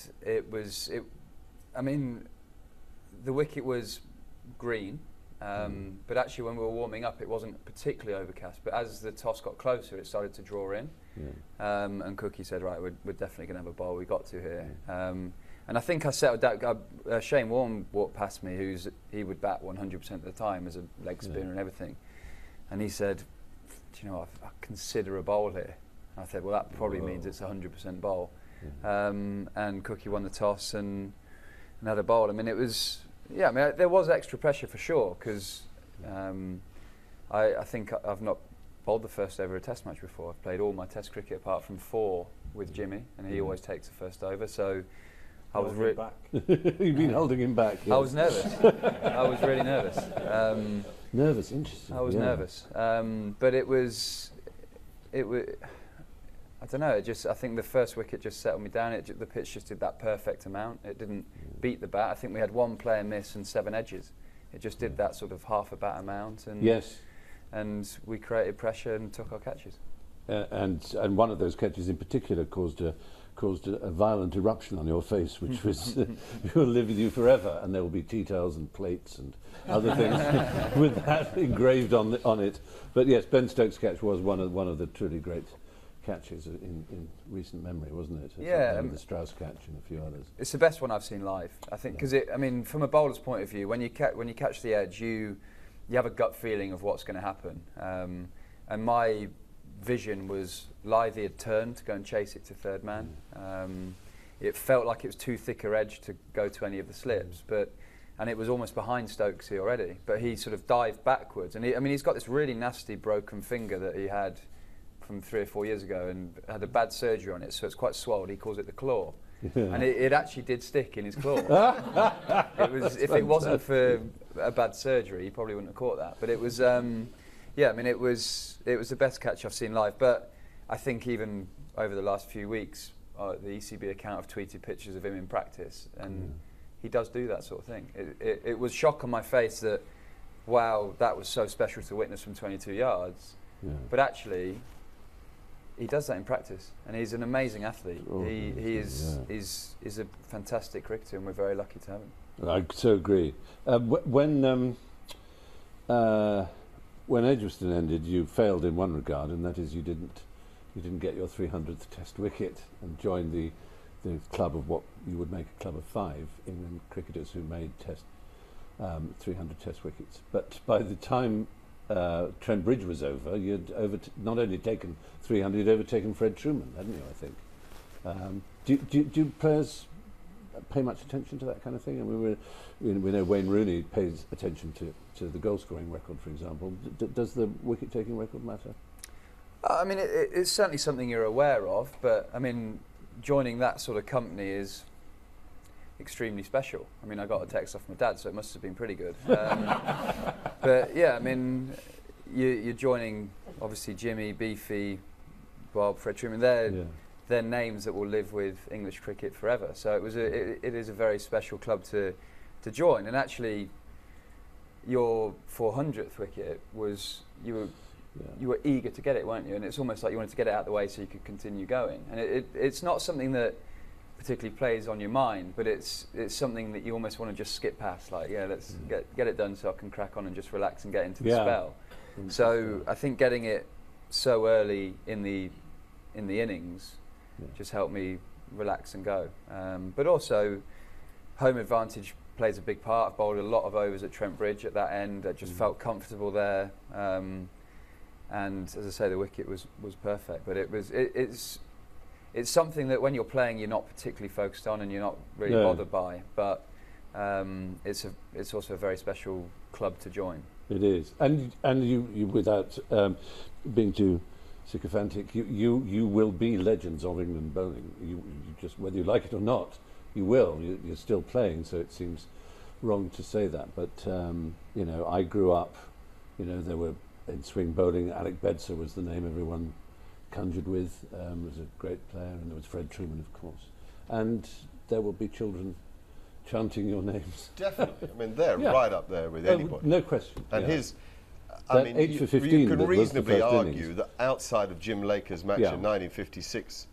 Speaker 5: I mean, the wicket was green, but actually when we were warming up, it wasn't particularly overcast. But as the toss got closer, it started to draw in. Yeah. And Cookie said, right, we're definitely going to have a bowl. We got to here. And I think I settled that. Shane Warne walked past me, he would bat 100% of the time as a leg spinner and everything. And he said, do you know, I consider a bowl here. And I said, well, that probably means it's 100% bowl. Yeah. And Cookie won the toss and had a bowl. I mean, it was, I mean, there was extra pressure for sure, because I think I've not bowled the first over a Test match before. I've played all my Test cricket apart from 4 with Jimmy, and he always takes the first over. So I was
Speaker 4: back.
Speaker 3: You've been holding him back. Yes.
Speaker 5: I was nervous. I was really nervous.
Speaker 3: Nervous, interesting.
Speaker 5: I was nervous, but it was. I don't know. I think the first wicket just settled me down. The pitch just did that perfect amount. It didn't beat the bat. I think we had 1 player miss and 7 edges. It just did that sort of half a bat amount. And and we created pressure and took our catches.
Speaker 3: And one of those catches in particular caused a violent eruption on your face, which was will live with you forever. And there will be tea towels and plates and other things with that engraved on it. But yes, Ben Stokes' catch was one of the truly great catches in recent memory, wasn't it?
Speaker 5: Yeah,
Speaker 3: the Strauss catch and a few others.
Speaker 5: It's the best one I've seen live, I think, because I mean, from a bowler's point of view, when you catch the edge, you have a gut feeling of what's going to happen. And my vision was Lively had turned to go and chase it to third man. It felt like it was too thick a edge to go to any of the slips, and it was almost behind Stokesy already. But he sort of dived backwards, and he's got this really nasty broken finger that he had from 3 or 4 years ago, and had a bad surgery on it, so it's quite swollen. He calls it the claw. And it actually did stick in his claw. If it wasn't for a bad surgery, he probably wouldn't have caught that. But it was, I mean, it was the best catch I've seen live. But I think even over the last few weeks, the ECB account have tweeted pictures of him in practice, and he does do that sort of thing. It was shock on my face that, wow, that was so special to witness from 22 yards. Yeah. But actually, he does that in practice, and he's an amazing athlete. He is a fantastic cricketer, and we're very lucky to have him.
Speaker 3: I so agree. When Edgbaston ended, you failed in one regard, and that is you didn't get your 300th Test wicket and joined the club of what you would make a club of 5 England cricketers who made 300 Test wickets. But by the time Trent Bridge was over, you'd not only taken 300, you'd overtaken Fred Truman, hadn't you, I think? Do players pay much attention to that kind of thing? I mean, we know Wayne Rooney pays attention to the goal-scoring record, for example. Does the wicket-taking record matter?
Speaker 5: I mean, it's certainly something you're aware of, but I mean, joining that sort of company is extremely special. I mean, I got a text off my dad, so it must have been pretty good. But yeah, I mean, you're joining obviously Jimmy, Beefy, Bob, Fred Truman. They're names that will live with English cricket forever. So it is a very special club to join. And actually, your 400th wicket was you were eager to get it, weren't you? And it's almost like you wanted to get it out of the way so you could continue going. And it's not something that particularly plays on your mind, but it's something that you almost want to just skip past. Like, yeah, let's get it done so I can crack on and just relax and get into the spell. So I think getting it so early in the innings just helped me relax and go. But also, home advantage plays a big part. I've bowled a lot of overs at Trent Bridge at that end. I just felt comfortable there. And as I say, the wicket was perfect. But it's something that when you're playing, you're not particularly focused on and you're not really bothered by. But it's also a very special club to join. It
Speaker 3: is, and you without being too sycophantic, you will be legends of England bowling. You just, whether you like it or not, you will. You're still playing, so it seems wrong to say that. But you know, I grew up. You know, there were in swing bowling. Alec Bedser was the name everyone conjured with. Was a great player, and there was Fred Truman, of course. And there will be children chanting your names.
Speaker 6: Definitely. I mean, they're right up there with anybody.
Speaker 3: No question.
Speaker 6: And I mean,
Speaker 3: 8 for 15
Speaker 6: you can reasonably argue
Speaker 3: innings.
Speaker 6: that outside of Jim Laker's match in 1956,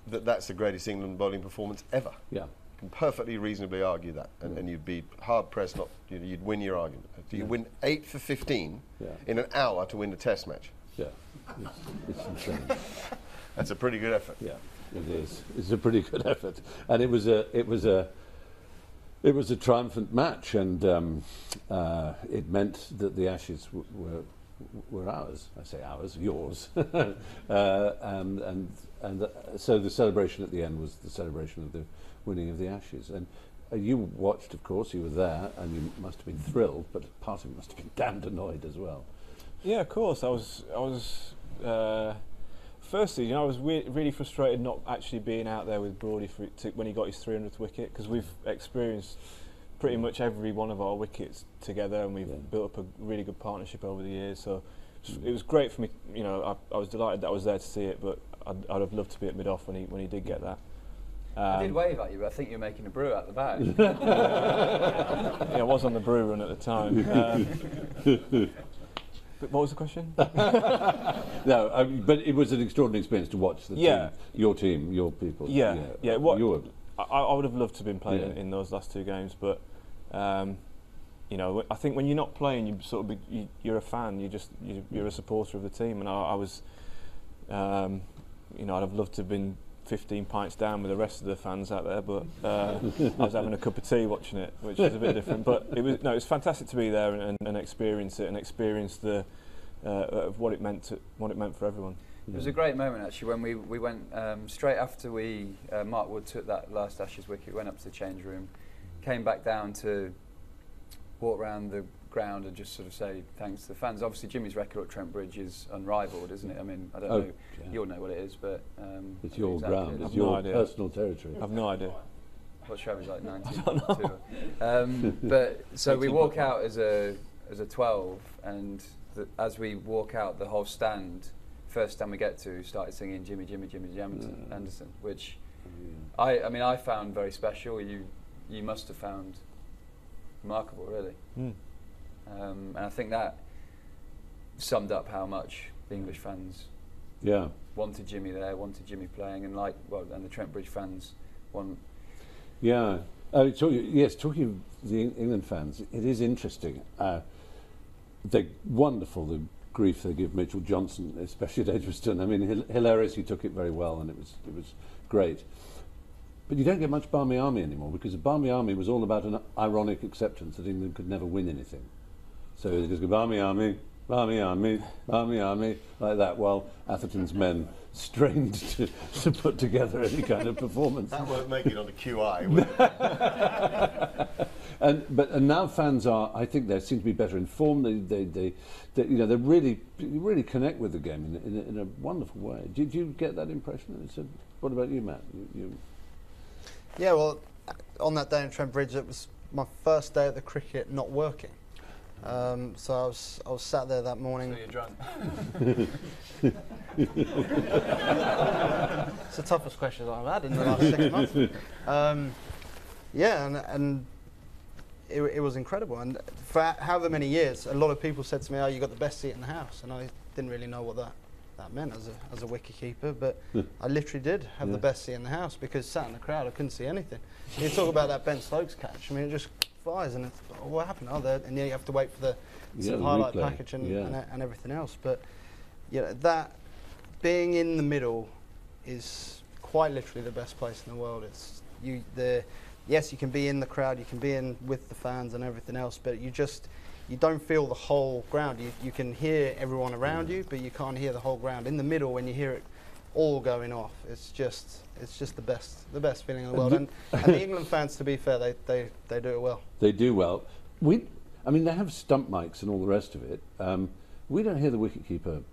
Speaker 6: that's the greatest England bowling performance ever.
Speaker 3: Yeah.
Speaker 6: You can perfectly reasonably argue that, and you'd be hard pressed not. You'd win your argument. So you win 8 for 15 in an hour to win a Test match.
Speaker 3: Yeah, it's insane.
Speaker 6: That's a pretty good effort.
Speaker 3: Yeah, it is. It's a pretty good effort, and it was a triumphant match, and it meant that the Ashes were ours. I say ours, yours, and so the celebration at the end was the celebration of the winning of the Ashes. And you watched, of course, you were there, and you must have been thrilled, but part of you must have been damned annoyed as well.
Speaker 4: Yeah, of course. I was. Firstly, you know, I was really frustrated not actually being out there with Broady when he got his 300th wicket, because we've experienced pretty much every one of our wickets together, and we've built up a really good partnership over the years. So it was great for me. You know, I was delighted that I was there to see it, but I'd have loved to be at mid-off when he did get that.
Speaker 5: I did wave at you, but I think you're making a brew at the back.
Speaker 4: Yeah, I was on the brew run at the time. But what was the question?
Speaker 3: No, but it was an extraordinary experience to watch the team, your team, your people.
Speaker 4: Yeah. I would have loved to have been playing in those last two games, but you know, I think when you're not playing, you're a fan. You're a supporter of the team, and I was, you know, I'd have loved to have been 15 pints down with the rest of the fans out there, but I was having a cup of tea watching it, which was a bit different. But it was fantastic to be there and experience it, and experience the what it meant for everyone.
Speaker 5: It was a great moment actually when we went straight after Mark Wood took that last Ashes wicket, went up to the change room, came back down to walk around the ground and just sort of say thanks to the fans. Obviously Jimmy's record at Trent Bridge is unrivaled, isn't it? I mean, I don't know, you'll know what it is, but
Speaker 3: it's your ground, it's your personal territory.
Speaker 4: I've no idea.
Speaker 5: What Trevor's like 19. But so we walk out as a 12, and as we walk out, the whole stand, first stand we get to, started singing Jimmy, Jimmy, Jimmy Anderson, which I mean I found very special. You must have found remarkable, really. And I think that summed up how much the English fans wanted Jimmy there, wanted Jimmy playing, and and the Trent Bridge fans want.
Speaker 3: Yeah. Talking of the England fans, it is interesting. They're wonderful, the grief they give Mitchell Johnson, especially at Edgbaston. I mean, hilarious. He took it very well, and it was great. But you don't get much Barmy Army anymore, because the Barmy Army was all about an ironic acceptance that England could never win anything. So they just go Barmy Army, Army, army, army, army, like that, while Atherton's men strained to put together any kind of performance.
Speaker 6: That won't make it on the QI, will it?
Speaker 3: And now fans are, I think they seem to be better informed. They you know, they really connect with the game in a wonderful way. Did you get that impression? What about you, Matt?
Speaker 7: Yeah, well, on that day in Trent Bridge, it was my first day at the cricket not working. So I was sat there that morning.
Speaker 5: So you're drunk.
Speaker 7: It's the toughest question I've had in the last 6 months. Yeah, and it was incredible. And for however many years, a lot of people said to me, "Oh, you got the best seat in the house," and I didn't really know what that meant as a wicketkeeper, but I literally did have the best seat in the house, because sat in the crowd I couldn't see anything. You talk about that Ben Stokes catch. I mean, it just flies, and it's, oh, what happened? Oh, there, and then you have to wait for the sort of highlight
Speaker 3: replay.
Speaker 7: package and everything else. But yeah, that being in the middle is quite literally the best place in the world. It's yes, you can be in the crowd, you can be in with the fans and everything else, but you don't feel the whole ground. You can hear everyone around you, but you can't hear the whole ground. In the middle, when you hear it all going off, it's just the best feeling in the world. And the England fans, to be fair, they do it well.
Speaker 3: They do well. I mean, they have stump mics and all the rest of it. We don't hear the wicketkeeper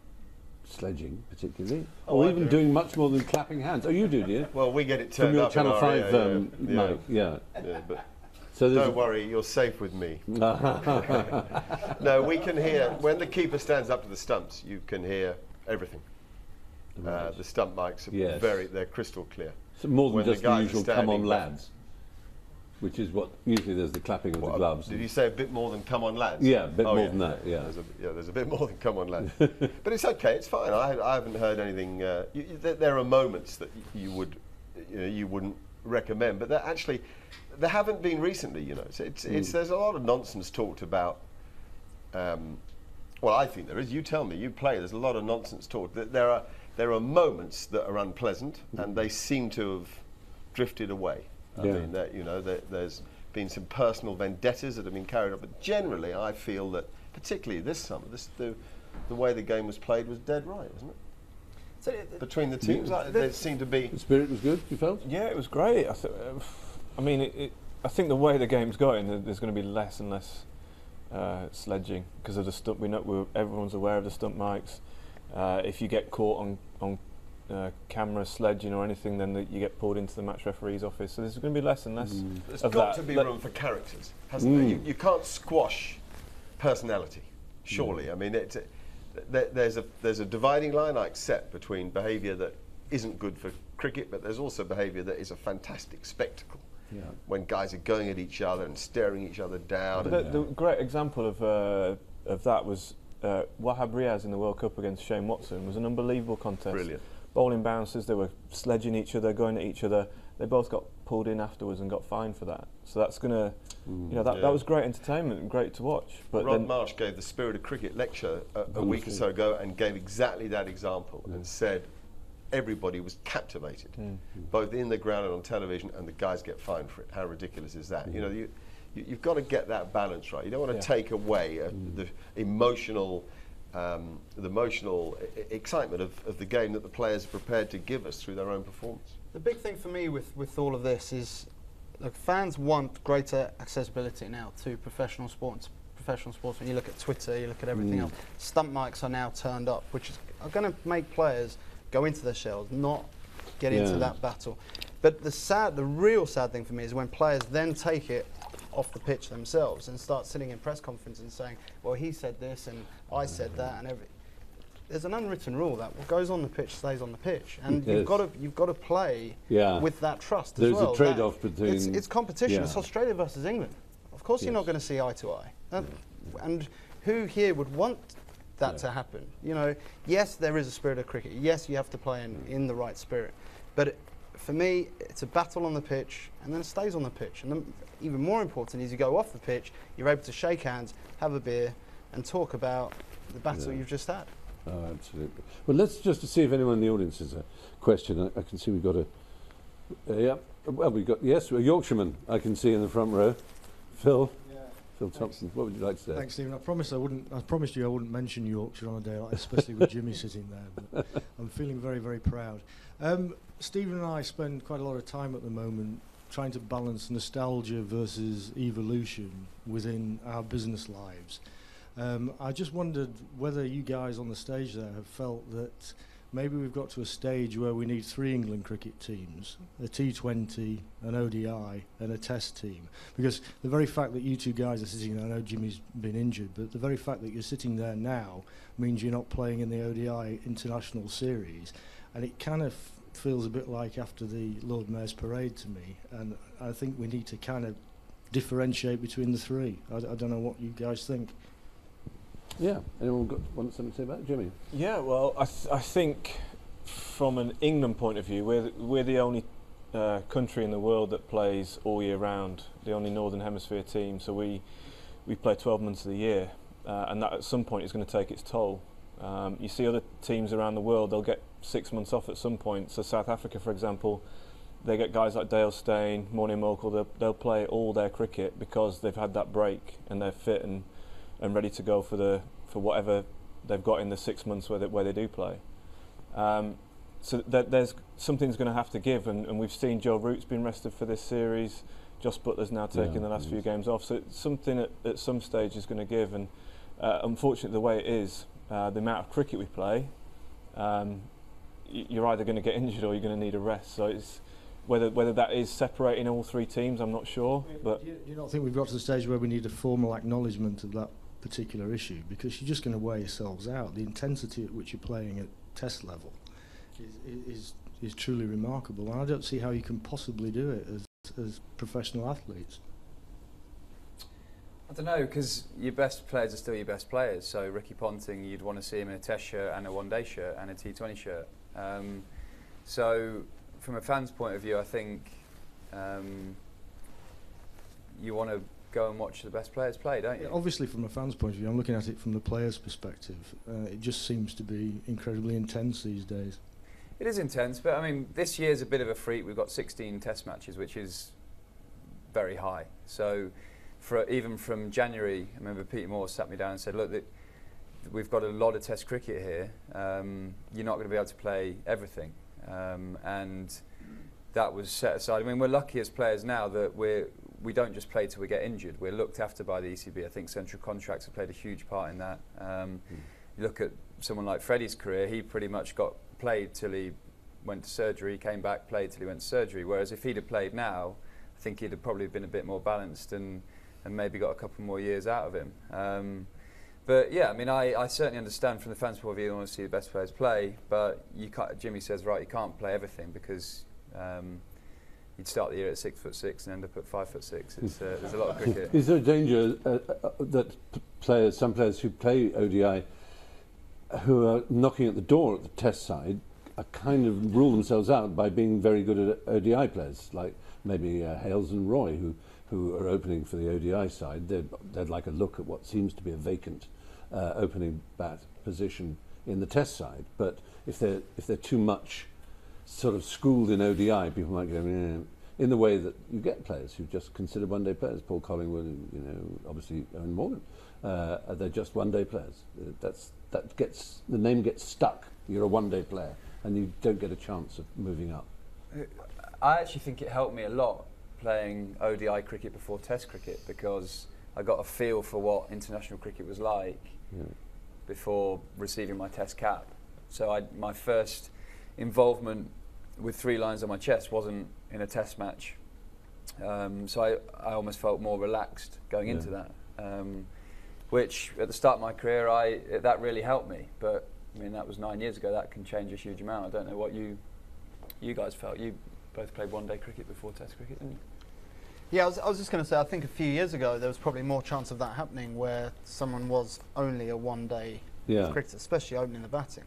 Speaker 3: sledging particularly, or even doing much more than clapping hands. Oh, you do you?
Speaker 6: Well, we get it turned
Speaker 3: from your
Speaker 6: up
Speaker 3: Channel
Speaker 6: in
Speaker 3: 5 mic. Yeah.
Speaker 6: But
Speaker 3: So
Speaker 6: don't worry, you're safe with me. No, we can hear, when the keeper stands up to the stumps, you can hear everything.
Speaker 3: Right.
Speaker 6: The stump mics are they're crystal clear.
Speaker 3: So more than
Speaker 6: When
Speaker 3: just
Speaker 6: the
Speaker 3: the
Speaker 6: guys are
Speaker 3: usual
Speaker 6: standing
Speaker 3: "come on,
Speaker 6: back.
Speaker 3: lads," which is what usually there's the clapping of the gloves.
Speaker 6: Did you say a bit more than "come on, lads"?
Speaker 3: Yeah, a bit more than that. Yeah.
Speaker 6: There's a bit more than "come on, lads." But it's okay. It's fine. I haven't heard anything. There are moments that you wouldn't recommend, but there haven't been recently. You know, there's a lot of nonsense talked about. Well, I think there is. You tell me. You play. There's a lot of nonsense talked. There are moments that are unpleasant, and they seem to have drifted away. I mean, there's been some personal vendettas that have been carried out, but generally, I feel that, particularly this summer, the way the game was played was dead right, wasn't it? So between the teams, there seemed to be.
Speaker 3: The spirit was good. You felt?
Speaker 4: Yeah, it was great. I mean, I think the way the game's going, there's going to be less and less sledging because of the stump. Everyone's aware of the stump mics. If you get caught on camera sledging or anything, then you get pulled into the match referee's office. So there's going to be less and less
Speaker 6: There's
Speaker 4: of
Speaker 6: got
Speaker 4: that.
Speaker 6: to be room for characters, hasn't there? You can't squash personality, surely. I mean, there's a dividing line, I accept, between behaviour that isn't good for cricket, but there's also behaviour that is a fantastic spectacle. Yeah. When guys are going at each other and staring each other down.
Speaker 4: But the great example of that was Wahab Riaz in the World Cup against Shane Watson. It was an unbelievable contest.
Speaker 6: Brilliant.
Speaker 4: Bowling bounces, they were sledging each other, going at each other. They both got pulled in afterwards and got fined for that. So that's going to, that was great entertainment and great to watch. But
Speaker 6: Rod Marsh gave the Spirit of Cricket lecture a week or so ago and gave exactly that example and said everybody was captivated, both in the ground and on television, and the guys get fined for it. How ridiculous is that? You know, you've got to get that balance right. You don't want to take away the emotional excitement of the game that the players are prepared to give us through their own performance.
Speaker 7: The big thing for me with all of this is, look, fans want greater accessibility now to professional sports. When you look at Twitter, you look at everything else. Stump mics are now turned up, which are going to make players go into their shells, not get into that battle. But the real sad thing for me is when players then take it off the pitch themselves and start sitting in press conferences and saying, well, he said this and I said that, and there's an unwritten rule that what goes on the pitch stays on the pitch, and you've got to play with that trust as well.
Speaker 3: There's a trade-off between.
Speaker 7: It's competition. It's Australia versus England. Of course, you're not going to see eye to eye, and who here would want that to happen? You know, yes, there is a spirit of cricket. Yes, you have to play in the right spirit, but for me, it's a battle on the pitch, and then it stays on the pitch. And then even more important is you go off the pitch, you're able to shake hands, have a beer, and talk about the battle you've just had.
Speaker 3: Oh, absolutely. Well, let's just see if anyone in the audience has a question. I can see we've got a. Well, we've got a Yorkshireman I can see in the front row. Phil. Phil Thompson, what would you like to say?
Speaker 8: Thanks, Stephen. I promised you I wouldn't mention Yorkshire on a day like this, especially with Jimmy sitting there. But I'm feeling very, very proud. Stephen and I spend quite a lot of time at the moment trying to balance nostalgia versus evolution within our business lives. I just wondered whether you guys on the stage there have felt that maybe we've got to a stage where we need 3 England cricket teams, a T20, an ODI and a Test team. Because the very fact that you two guys are sitting there, I know Jimmy's been injured, but the very fact that you're sitting there now means you're not playing in the ODI international series. And it kind of feels a bit like after the Lord Mayor's parade to me. And I think we need to kind of differentiate between the 3. I don't know what you guys think.
Speaker 3: Yeah, anyone want something to say about it? Jimmy?
Speaker 4: Yeah, well, I think from an England point of view, we're the only country in the world that plays all year round, the only Northern Hemisphere team, so we play 12 months of the year, and that at some point is going to take its toll. You see other teams around the world, they'll get 6 months off at some point. So South Africa, for example, they get guys like Dale Steyn, Morne Mokel, they'll play all their cricket because they've had that break and they're fit and ready to go for whatever they've got in the 6 months where they do play. So there's something's going to have to give, and we've seen Joe Root's been rested for this series. Joss Butler's now taken the last few games off, so it's something at some stage is going to give. And unfortunately, the way it is, the amount of cricket we play, you're either going to get injured or you're going to need a rest. So it's whether that is separating all 3 teams, I'm not sure. But
Speaker 8: do you not think we've got to the stage where we need a formal acknowledgement of that particular issue? Because you're just going to wear yourselves out. The intensity at which you're playing at Test level is truly remarkable, and I don't see how you can possibly do it as professional athletes.
Speaker 5: I don't know, because your best players are still your best players. So Ricky Ponting, you'd want to see him in a Test shirt and a one-day shirt and a T20 shirt. So from a fan's point of view, I think you want to go and watch the best players play, don't you?
Speaker 8: Yeah, obviously, from a fan's point of view, I'm looking at it from the player's perspective. It just seems to be incredibly intense these days.
Speaker 5: It is intense, but I mean, this year's a bit of a freak. We've got 16 Test matches, which is very high. So even from January, I remember Peter Moore sat me down and said, look, we've got a lot of Test cricket here. You're not going to be able to play everything. And that was set aside. I mean, we're lucky as players now that we don't just play till we get injured. We're looked after by the ECB. I think central contracts have played a huge part in that. You look at someone like Freddie's career, he pretty much played till he went to surgery, came back, played till he went to surgery. Whereas if he'd have played now, I think he'd have probably been a bit more balanced and maybe got a couple more years out of him. But yeah, I mean, I certainly understand from the fans' point of view, you want to see the best players play, but you can't, Jimmy says, right, you can't play everything because you'd start the year at 6'6" and end up at 5'6". There's a lot of cricket.
Speaker 3: Is there a danger that some players who play ODI, who are knocking at the door at the Test side, are kind of rule themselves out by being very good at ODI players, like maybe Hales and Roy, who are opening for the ODI side? They'd like a look at what seems to be a vacant opening bat position in the Test side. But if they're too much sort of schooled in ODI, people might go, in the way that you get players who just consider one-day players. Paul Collingwood, obviously Owen Morgan. They're just one-day players. The name gets stuck. You're a one-day player, and you don't get a chance of moving up.
Speaker 5: I actually think it helped me a lot playing ODI cricket before Test cricket, because I got a feel for what international cricket was like before receiving my Test cap. So my first involvement with 3 lines on my chest wasn't in a Test match. So I almost felt more relaxed going into that, which at the start of my career, that really helped me. But I mean, that was 9 years ago. That can change a huge amount. I don't know what you guys felt. You both played one-day cricket before Test cricket, didn't you?
Speaker 7: Yeah, I was just going to say, I think a few years ago there was probably more chance of that happening, where someone was only a one-day cricketer, especially opening the batting.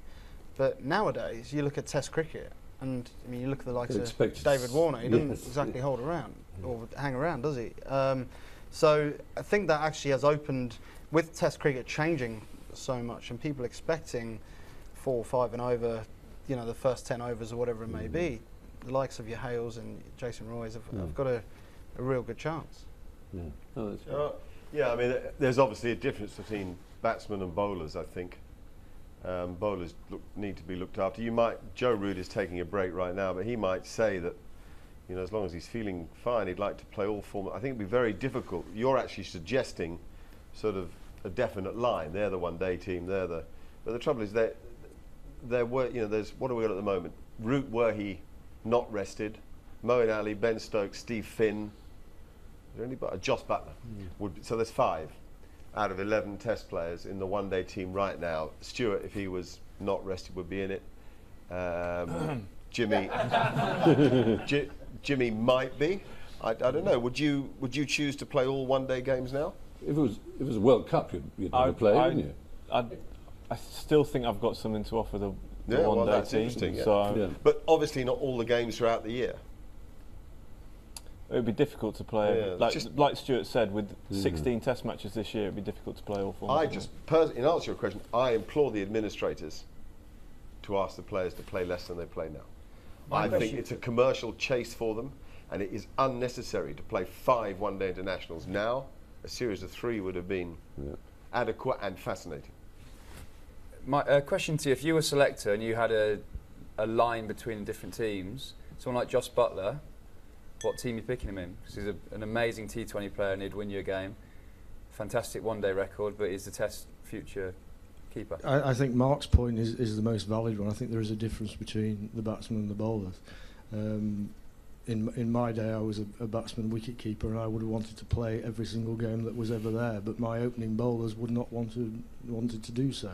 Speaker 7: But nowadays, you look at Test cricket, and I mean, you look at the likes of David Warner. He doesn't exactly hold around or hang around, does he? So I think that actually has opened, with Test cricket changing so much, and people expecting 4 or 5 and over, the first 10 overs or whatever it may be. The likes of your Hales and Jason Roys have got a real good chance.
Speaker 3: Yeah. Oh, that's
Speaker 6: Yeah, I mean, there's obviously a difference between batsmen and bowlers, I think. Bowlers need to be looked after. Joe Root is taking a break right now, but he might say that, you know, as long as he's feeling fine, he'd like to play all formats. I think it'd be very difficult. You're actually suggesting sort of a definite line. They're the one-day team. But the trouble is that there were, you know, what do we got at the moment? Root, were he not rested? Moeen Ali, Ben Stokes, Steve Finn. Is there anybody? Joss Butler. So there's 5 out of 11 Test players in the one-day team right now. Stuart, if he was not rested, would be in it. Jimmy, Jimmy might be. I don't know. Would you choose to play all one-day games now?
Speaker 3: If it was a World Cup, you'd play, wouldn't you?
Speaker 4: I still think I've got something to offer the
Speaker 6: Yeah, well,
Speaker 4: one-day
Speaker 6: that's
Speaker 4: team.
Speaker 6: interesting. Yeah.
Speaker 4: So
Speaker 6: But obviously not all the games throughout the year.
Speaker 4: it would be difficult to play.
Speaker 6: Yeah,
Speaker 4: like Stuart said, with 16 Test matches this year, it would be difficult to play all 4.
Speaker 6: In answer to your question, I implore the administrators to ask the players to play less than they play now. I think it's a commercial chase for them, and it is unnecessary to play 5 one-day internationals now. A series of 3 would have been adequate and fascinating.
Speaker 5: My question to you, if you were a selector and you had a line between the different teams, someone like Joss Butler, what team are you picking him in? Because he's an amazing T20 player and he'd win you a game. Fantastic one-day record, but he's the Test future keeper.
Speaker 8: I think Mark's point is the most valid one. I think there is a difference between the batsmen and the bowlers. In my day, I was a batsman wicket keeper, and I would have wanted to play every single game that was ever there, but my opening bowlers would not wanted to do so.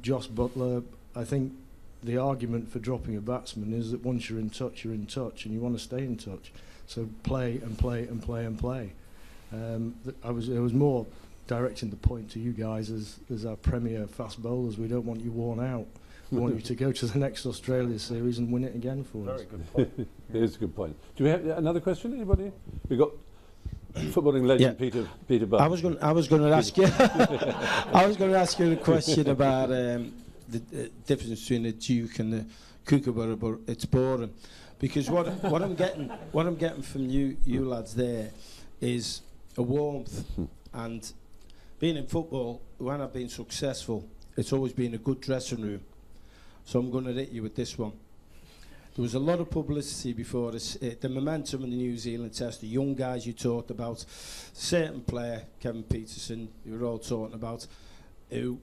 Speaker 8: Joss Butler, I think the argument for dropping a batsman is that once you're in touch, and you want to stay in touch. So play and play and play and play. I was more directing the point to you guys as our premier fast bowlers. We don't want you worn out. We want you to go to the next Australia series and win it again for us.
Speaker 6: Very good point.
Speaker 3: It is a good point. Do we have another question? Anybody? We've got footballing legend Peter Buck.
Speaker 9: I was going to ask you. I was going to ask you a question about the difference between the Duke and the Kookaburra, but it's boring because what I'm getting from you lads there is a warmth, and being in football, when I've been successful, it's always been a good dressing room. So I'm going to hit you with this one. There was a lot of publicity before this, the momentum in the New Zealand Test, the young guys you talked about, certain player, Kevin Peterson, you were all talking about, who,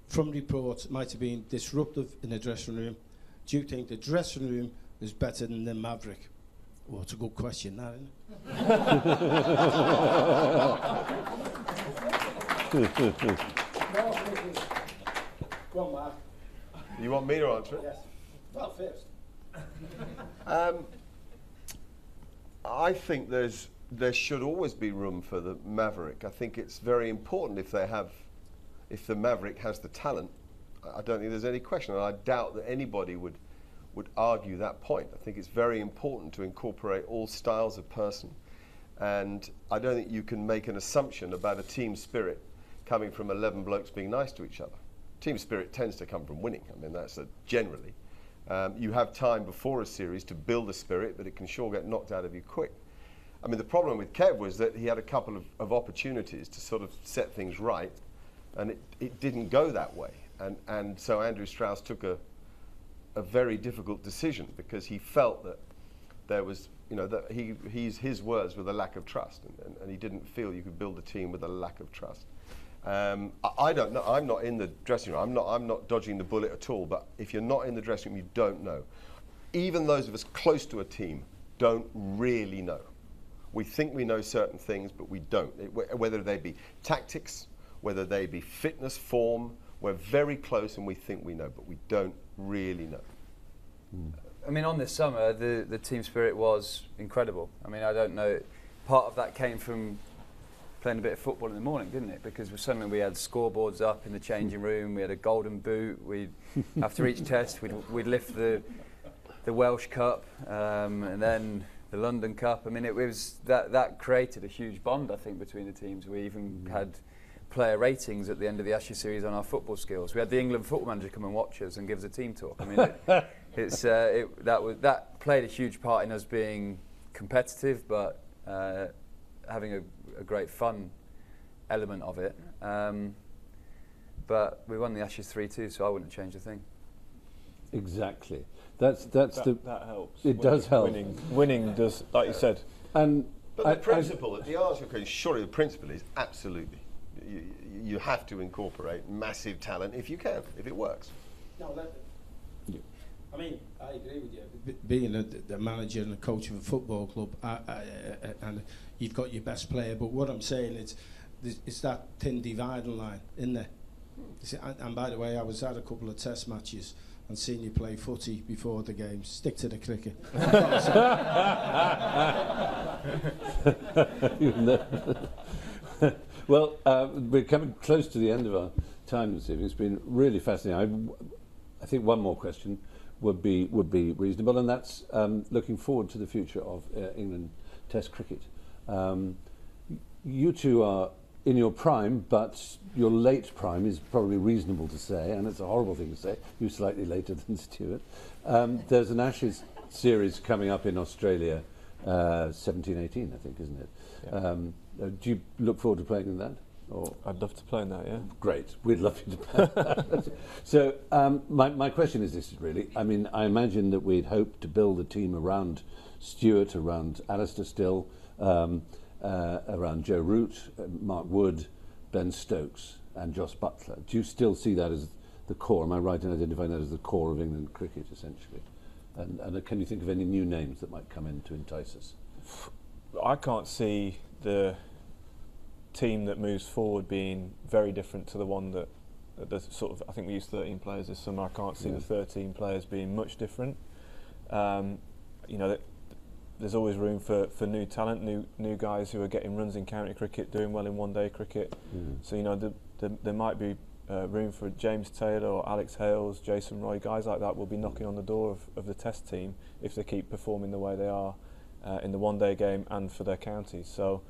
Speaker 9: from reports, might have been disruptive in the dressing room. Do you think the dressing room is better than the Maverick? Well, it's a good question, that, isn't it? Go on, Mark.
Speaker 6: You want me to answer it?
Speaker 9: Yes. Well, first.
Speaker 6: I think there should always be room for the Maverick. I think it's very important if the Maverick has the talent. I don't think there's any question, and I doubt that anybody would argue that point. I think it's very important to incorporate all styles of person, and I don't think you can make an assumption about a team spirit coming from 11 blokes being nice to each other. Team spirit tends to come from winning. I mean, that's generally. You have time before a series to build a spirit, but it can sure get knocked out of you quick. I mean, the problem with Kev was that he had a couple of opportunities to sort of set things right, and it didn't go that way. And so Andrew Strauss took a very difficult decision because he felt that there was, you know, that his words were the lack of trust, and he didn't feel you could build a team with a lack of trust. I don't know. I'm not in the dressing room. I'm not dodging the bullet at all. But if you're not in the dressing room, you don't know. Even those of us close to a team don't really know. We think we know certain things, but we don't. Whether they be tactics, whether they be fitness, form, we're very close and we think we know, but we don't really know.
Speaker 5: I mean, on this summer, the team spirit was incredible. I mean, I don't know. Part of that came from playing a bit of football in the morning, didn't it? Because suddenly we had scoreboards up in the changing room. We had a golden boot. After each test, we'd lift the Welsh Cup and then the London Cup. I mean, it was that created a huge bond, I think, between the teams. We even had player ratings at the end of the Ashes series on our football skills. We had the England football manager come and watch us and give us a team talk. I mean, that played a huge part in us being competitive, but having a great fun element of it. But we won the Ashes 3-2, so I wouldn't change a thing.
Speaker 3: Exactly.
Speaker 4: That helps.
Speaker 3: It does help.
Speaker 4: Winning does, like you said.
Speaker 3: And
Speaker 6: but the principle, the answer, surely the principle is absolutely. You have to incorporate massive talent if you can, if it works.
Speaker 9: No, I mean, I agree with you. Being the manager and the coach of a football club, and you've got your best player, but what I'm saying is, it's that thin dividing line, isn't there? And by the way, I was at a couple of test matches and seen you play footy before the game. Stick to the cricket.
Speaker 3: Well, we're coming close to the end of our time this evening. It's been really fascinating. I think one more question would be reasonable, and that's looking forward to the future of England Test cricket. You two are in your prime, but your late prime is probably reasonable to say, and it's a horrible thing to say. You're slightly later than Stuart. There's an Ashes series coming up in Australia, 17-18, I think, isn't it?
Speaker 4: Yeah.
Speaker 3: Do you look forward to playing in that? Or
Speaker 4: I'd love to play in that, yeah.
Speaker 3: Great, we'd love you to play that. So my question is this, really. I mean, I imagine that we'd hoped to build a team around Stuart, around Alistair Still, around Joe Root, Mark Wood, Ben Stokes and Jos Buttler. Do you still see that as the core? Am I right in identifying that as the core of England cricket, essentially? And can you think of any new names that might come in to entice us?
Speaker 4: I can't see the team that moves forward being very different to the one that the sort of, I think we used 13 players this summer. I can't see the 13 players being much different. You know, there's always room for new talent, new guys who are getting runs in county cricket, doing well in one-day cricket. So you know, there might be room for James Taylor or Alex Hales, Jason Roy, guys like that will be knocking on the door of the Test team if they keep performing the way they are in the one-day game and for their counties. So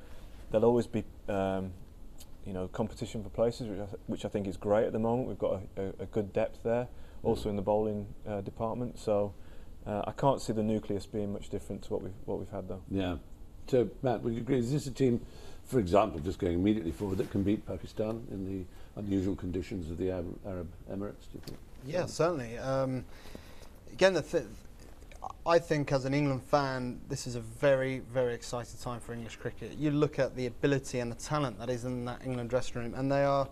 Speaker 4: there'll always be you know, competition for places, which I think is great at the moment. We've got a good depth there, also in the bowling department. So I can't see the nucleus being much different to what we've had though. Yeah.
Speaker 3: So Matt, would you agree? Is this a team, for example, just going immediately forward, that can beat Pakistan in the unusual conditions of the Arab Emirates? Do you think?
Speaker 7: Yeah, certainly. Again, I think as an England fan, this is a very, very exciting time for English cricket. You look at the ability and the talent that is in that England dressing room, and they are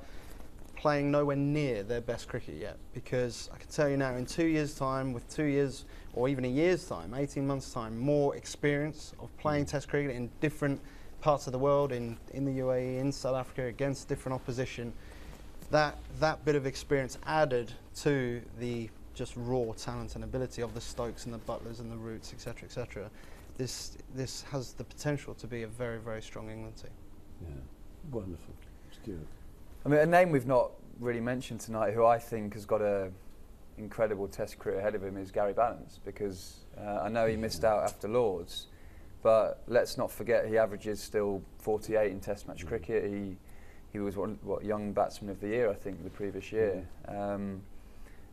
Speaker 7: playing nowhere near their best cricket yet. Because I can tell you now, in 2 years' time, with 2 years or even a year's time, 18 months' time, more experience of playing Test cricket in different parts of the world, in the UAE, in South Africa, against different opposition, that bit of experience added to the just raw talent and ability of the Stokes and the Butlers and the Roots, etc., etc. This has the potential to be a very, very strong England team.
Speaker 3: Yeah, wonderful. Stuart.
Speaker 5: I mean, a name we've not really mentioned tonight, who I think has got a incredible Test career ahead of him, is Gary Ballance, because I know he missed out after Lords, but let's not forget he averages still 48 in Test match cricket. He was what Young Batsman of the Year, I think, the previous year.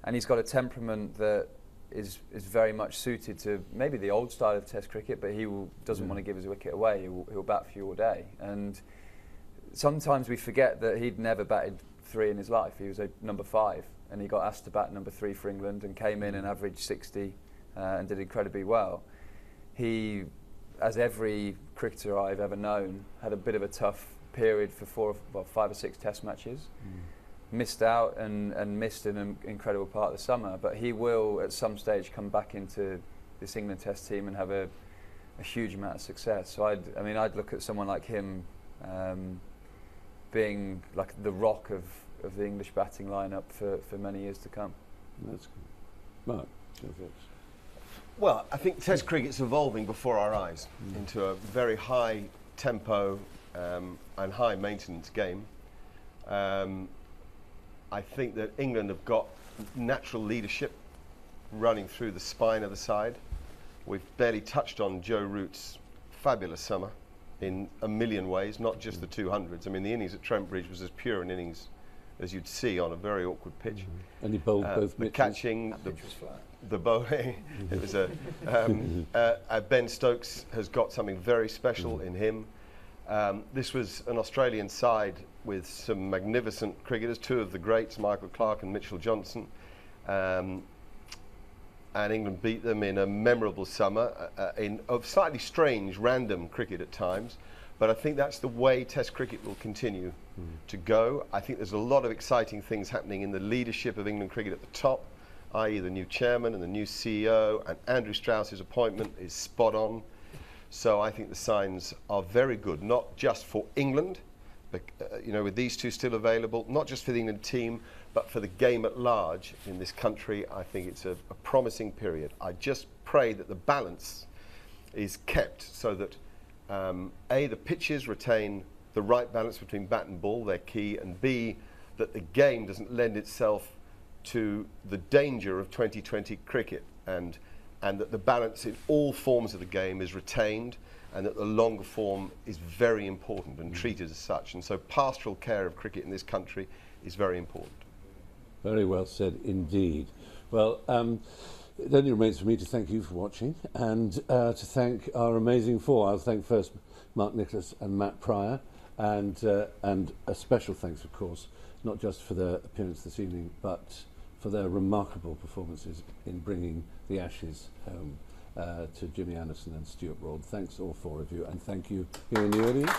Speaker 5: And he's got a temperament that is very much suited to maybe the old style of Test cricket, but he doesn't want to give his wicket away. He'll bat for you all day. And sometimes we forget that he'd never batted 3 in his life. He was a number 5, and he got asked to bat number 3 for England and came in and averaged 60 and did incredibly well. He, as every cricketer I've ever known, had a bit of a tough period for 5 or 6 Test matches. Missed out and missed an incredible part of the summer, but he will at some stage come back into this England Test team and have a huge amount of success. So I'd look at someone like him being like the rock of the English batting lineup for many years to come.
Speaker 3: That's good. Mark, your thoughts?
Speaker 6: Well, I think Test cricket's evolving before our eyes into a very high tempo and high maintenance game. I think that England have got natural leadership running through the spine of the side. We've barely touched on Joe Root's fabulous summer in a million ways, not just the 200s. I mean, the innings at Trent Bridge was as pure an innings as you'd see on a very awkward pitch.
Speaker 3: And he bowled both
Speaker 6: the
Speaker 3: pitches.
Speaker 6: Catching, the bowling. It was Ben Stokes has got something very special in him. This was an Australian side with some magnificent cricketers, two of the greats, Michael Clarke and Mitchell Johnson. And England beat them in a memorable summer of slightly strange, random cricket at times. But I think that's the way Test cricket will continue to go. I think there's a lot of exciting things happening in the leadership of England cricket at the top, i.e. the new chairman and the new CEO, and Andrew Strauss's appointment is spot on. So I think the signs are very good, not just for England, but, you know, with these two still available, not just for the England team, but for the game at large in this country. I think it's a promising period. I just pray that the balance is kept so that A, the pitches retain the right balance between bat and ball, they're key, and B, that the game doesn't lend itself to the danger of 2020 cricket, and that the balance in all forms of the game is retained, and that the longer form is very important and treated as such. And so pastoral care of cricket in this country is very important.
Speaker 3: Very well said indeed. Well, it only remains for me to thank you for watching, and to thank our amazing four. I'll thank first Mark Nicholas and Matt Pryor, and a special thanks, of course, not just for their appearance this evening, but for their remarkable performances in bringing the Ashes home to Jimmy Anderson and Stuart Broad. Thanks all four of you, and thank you here in the audience.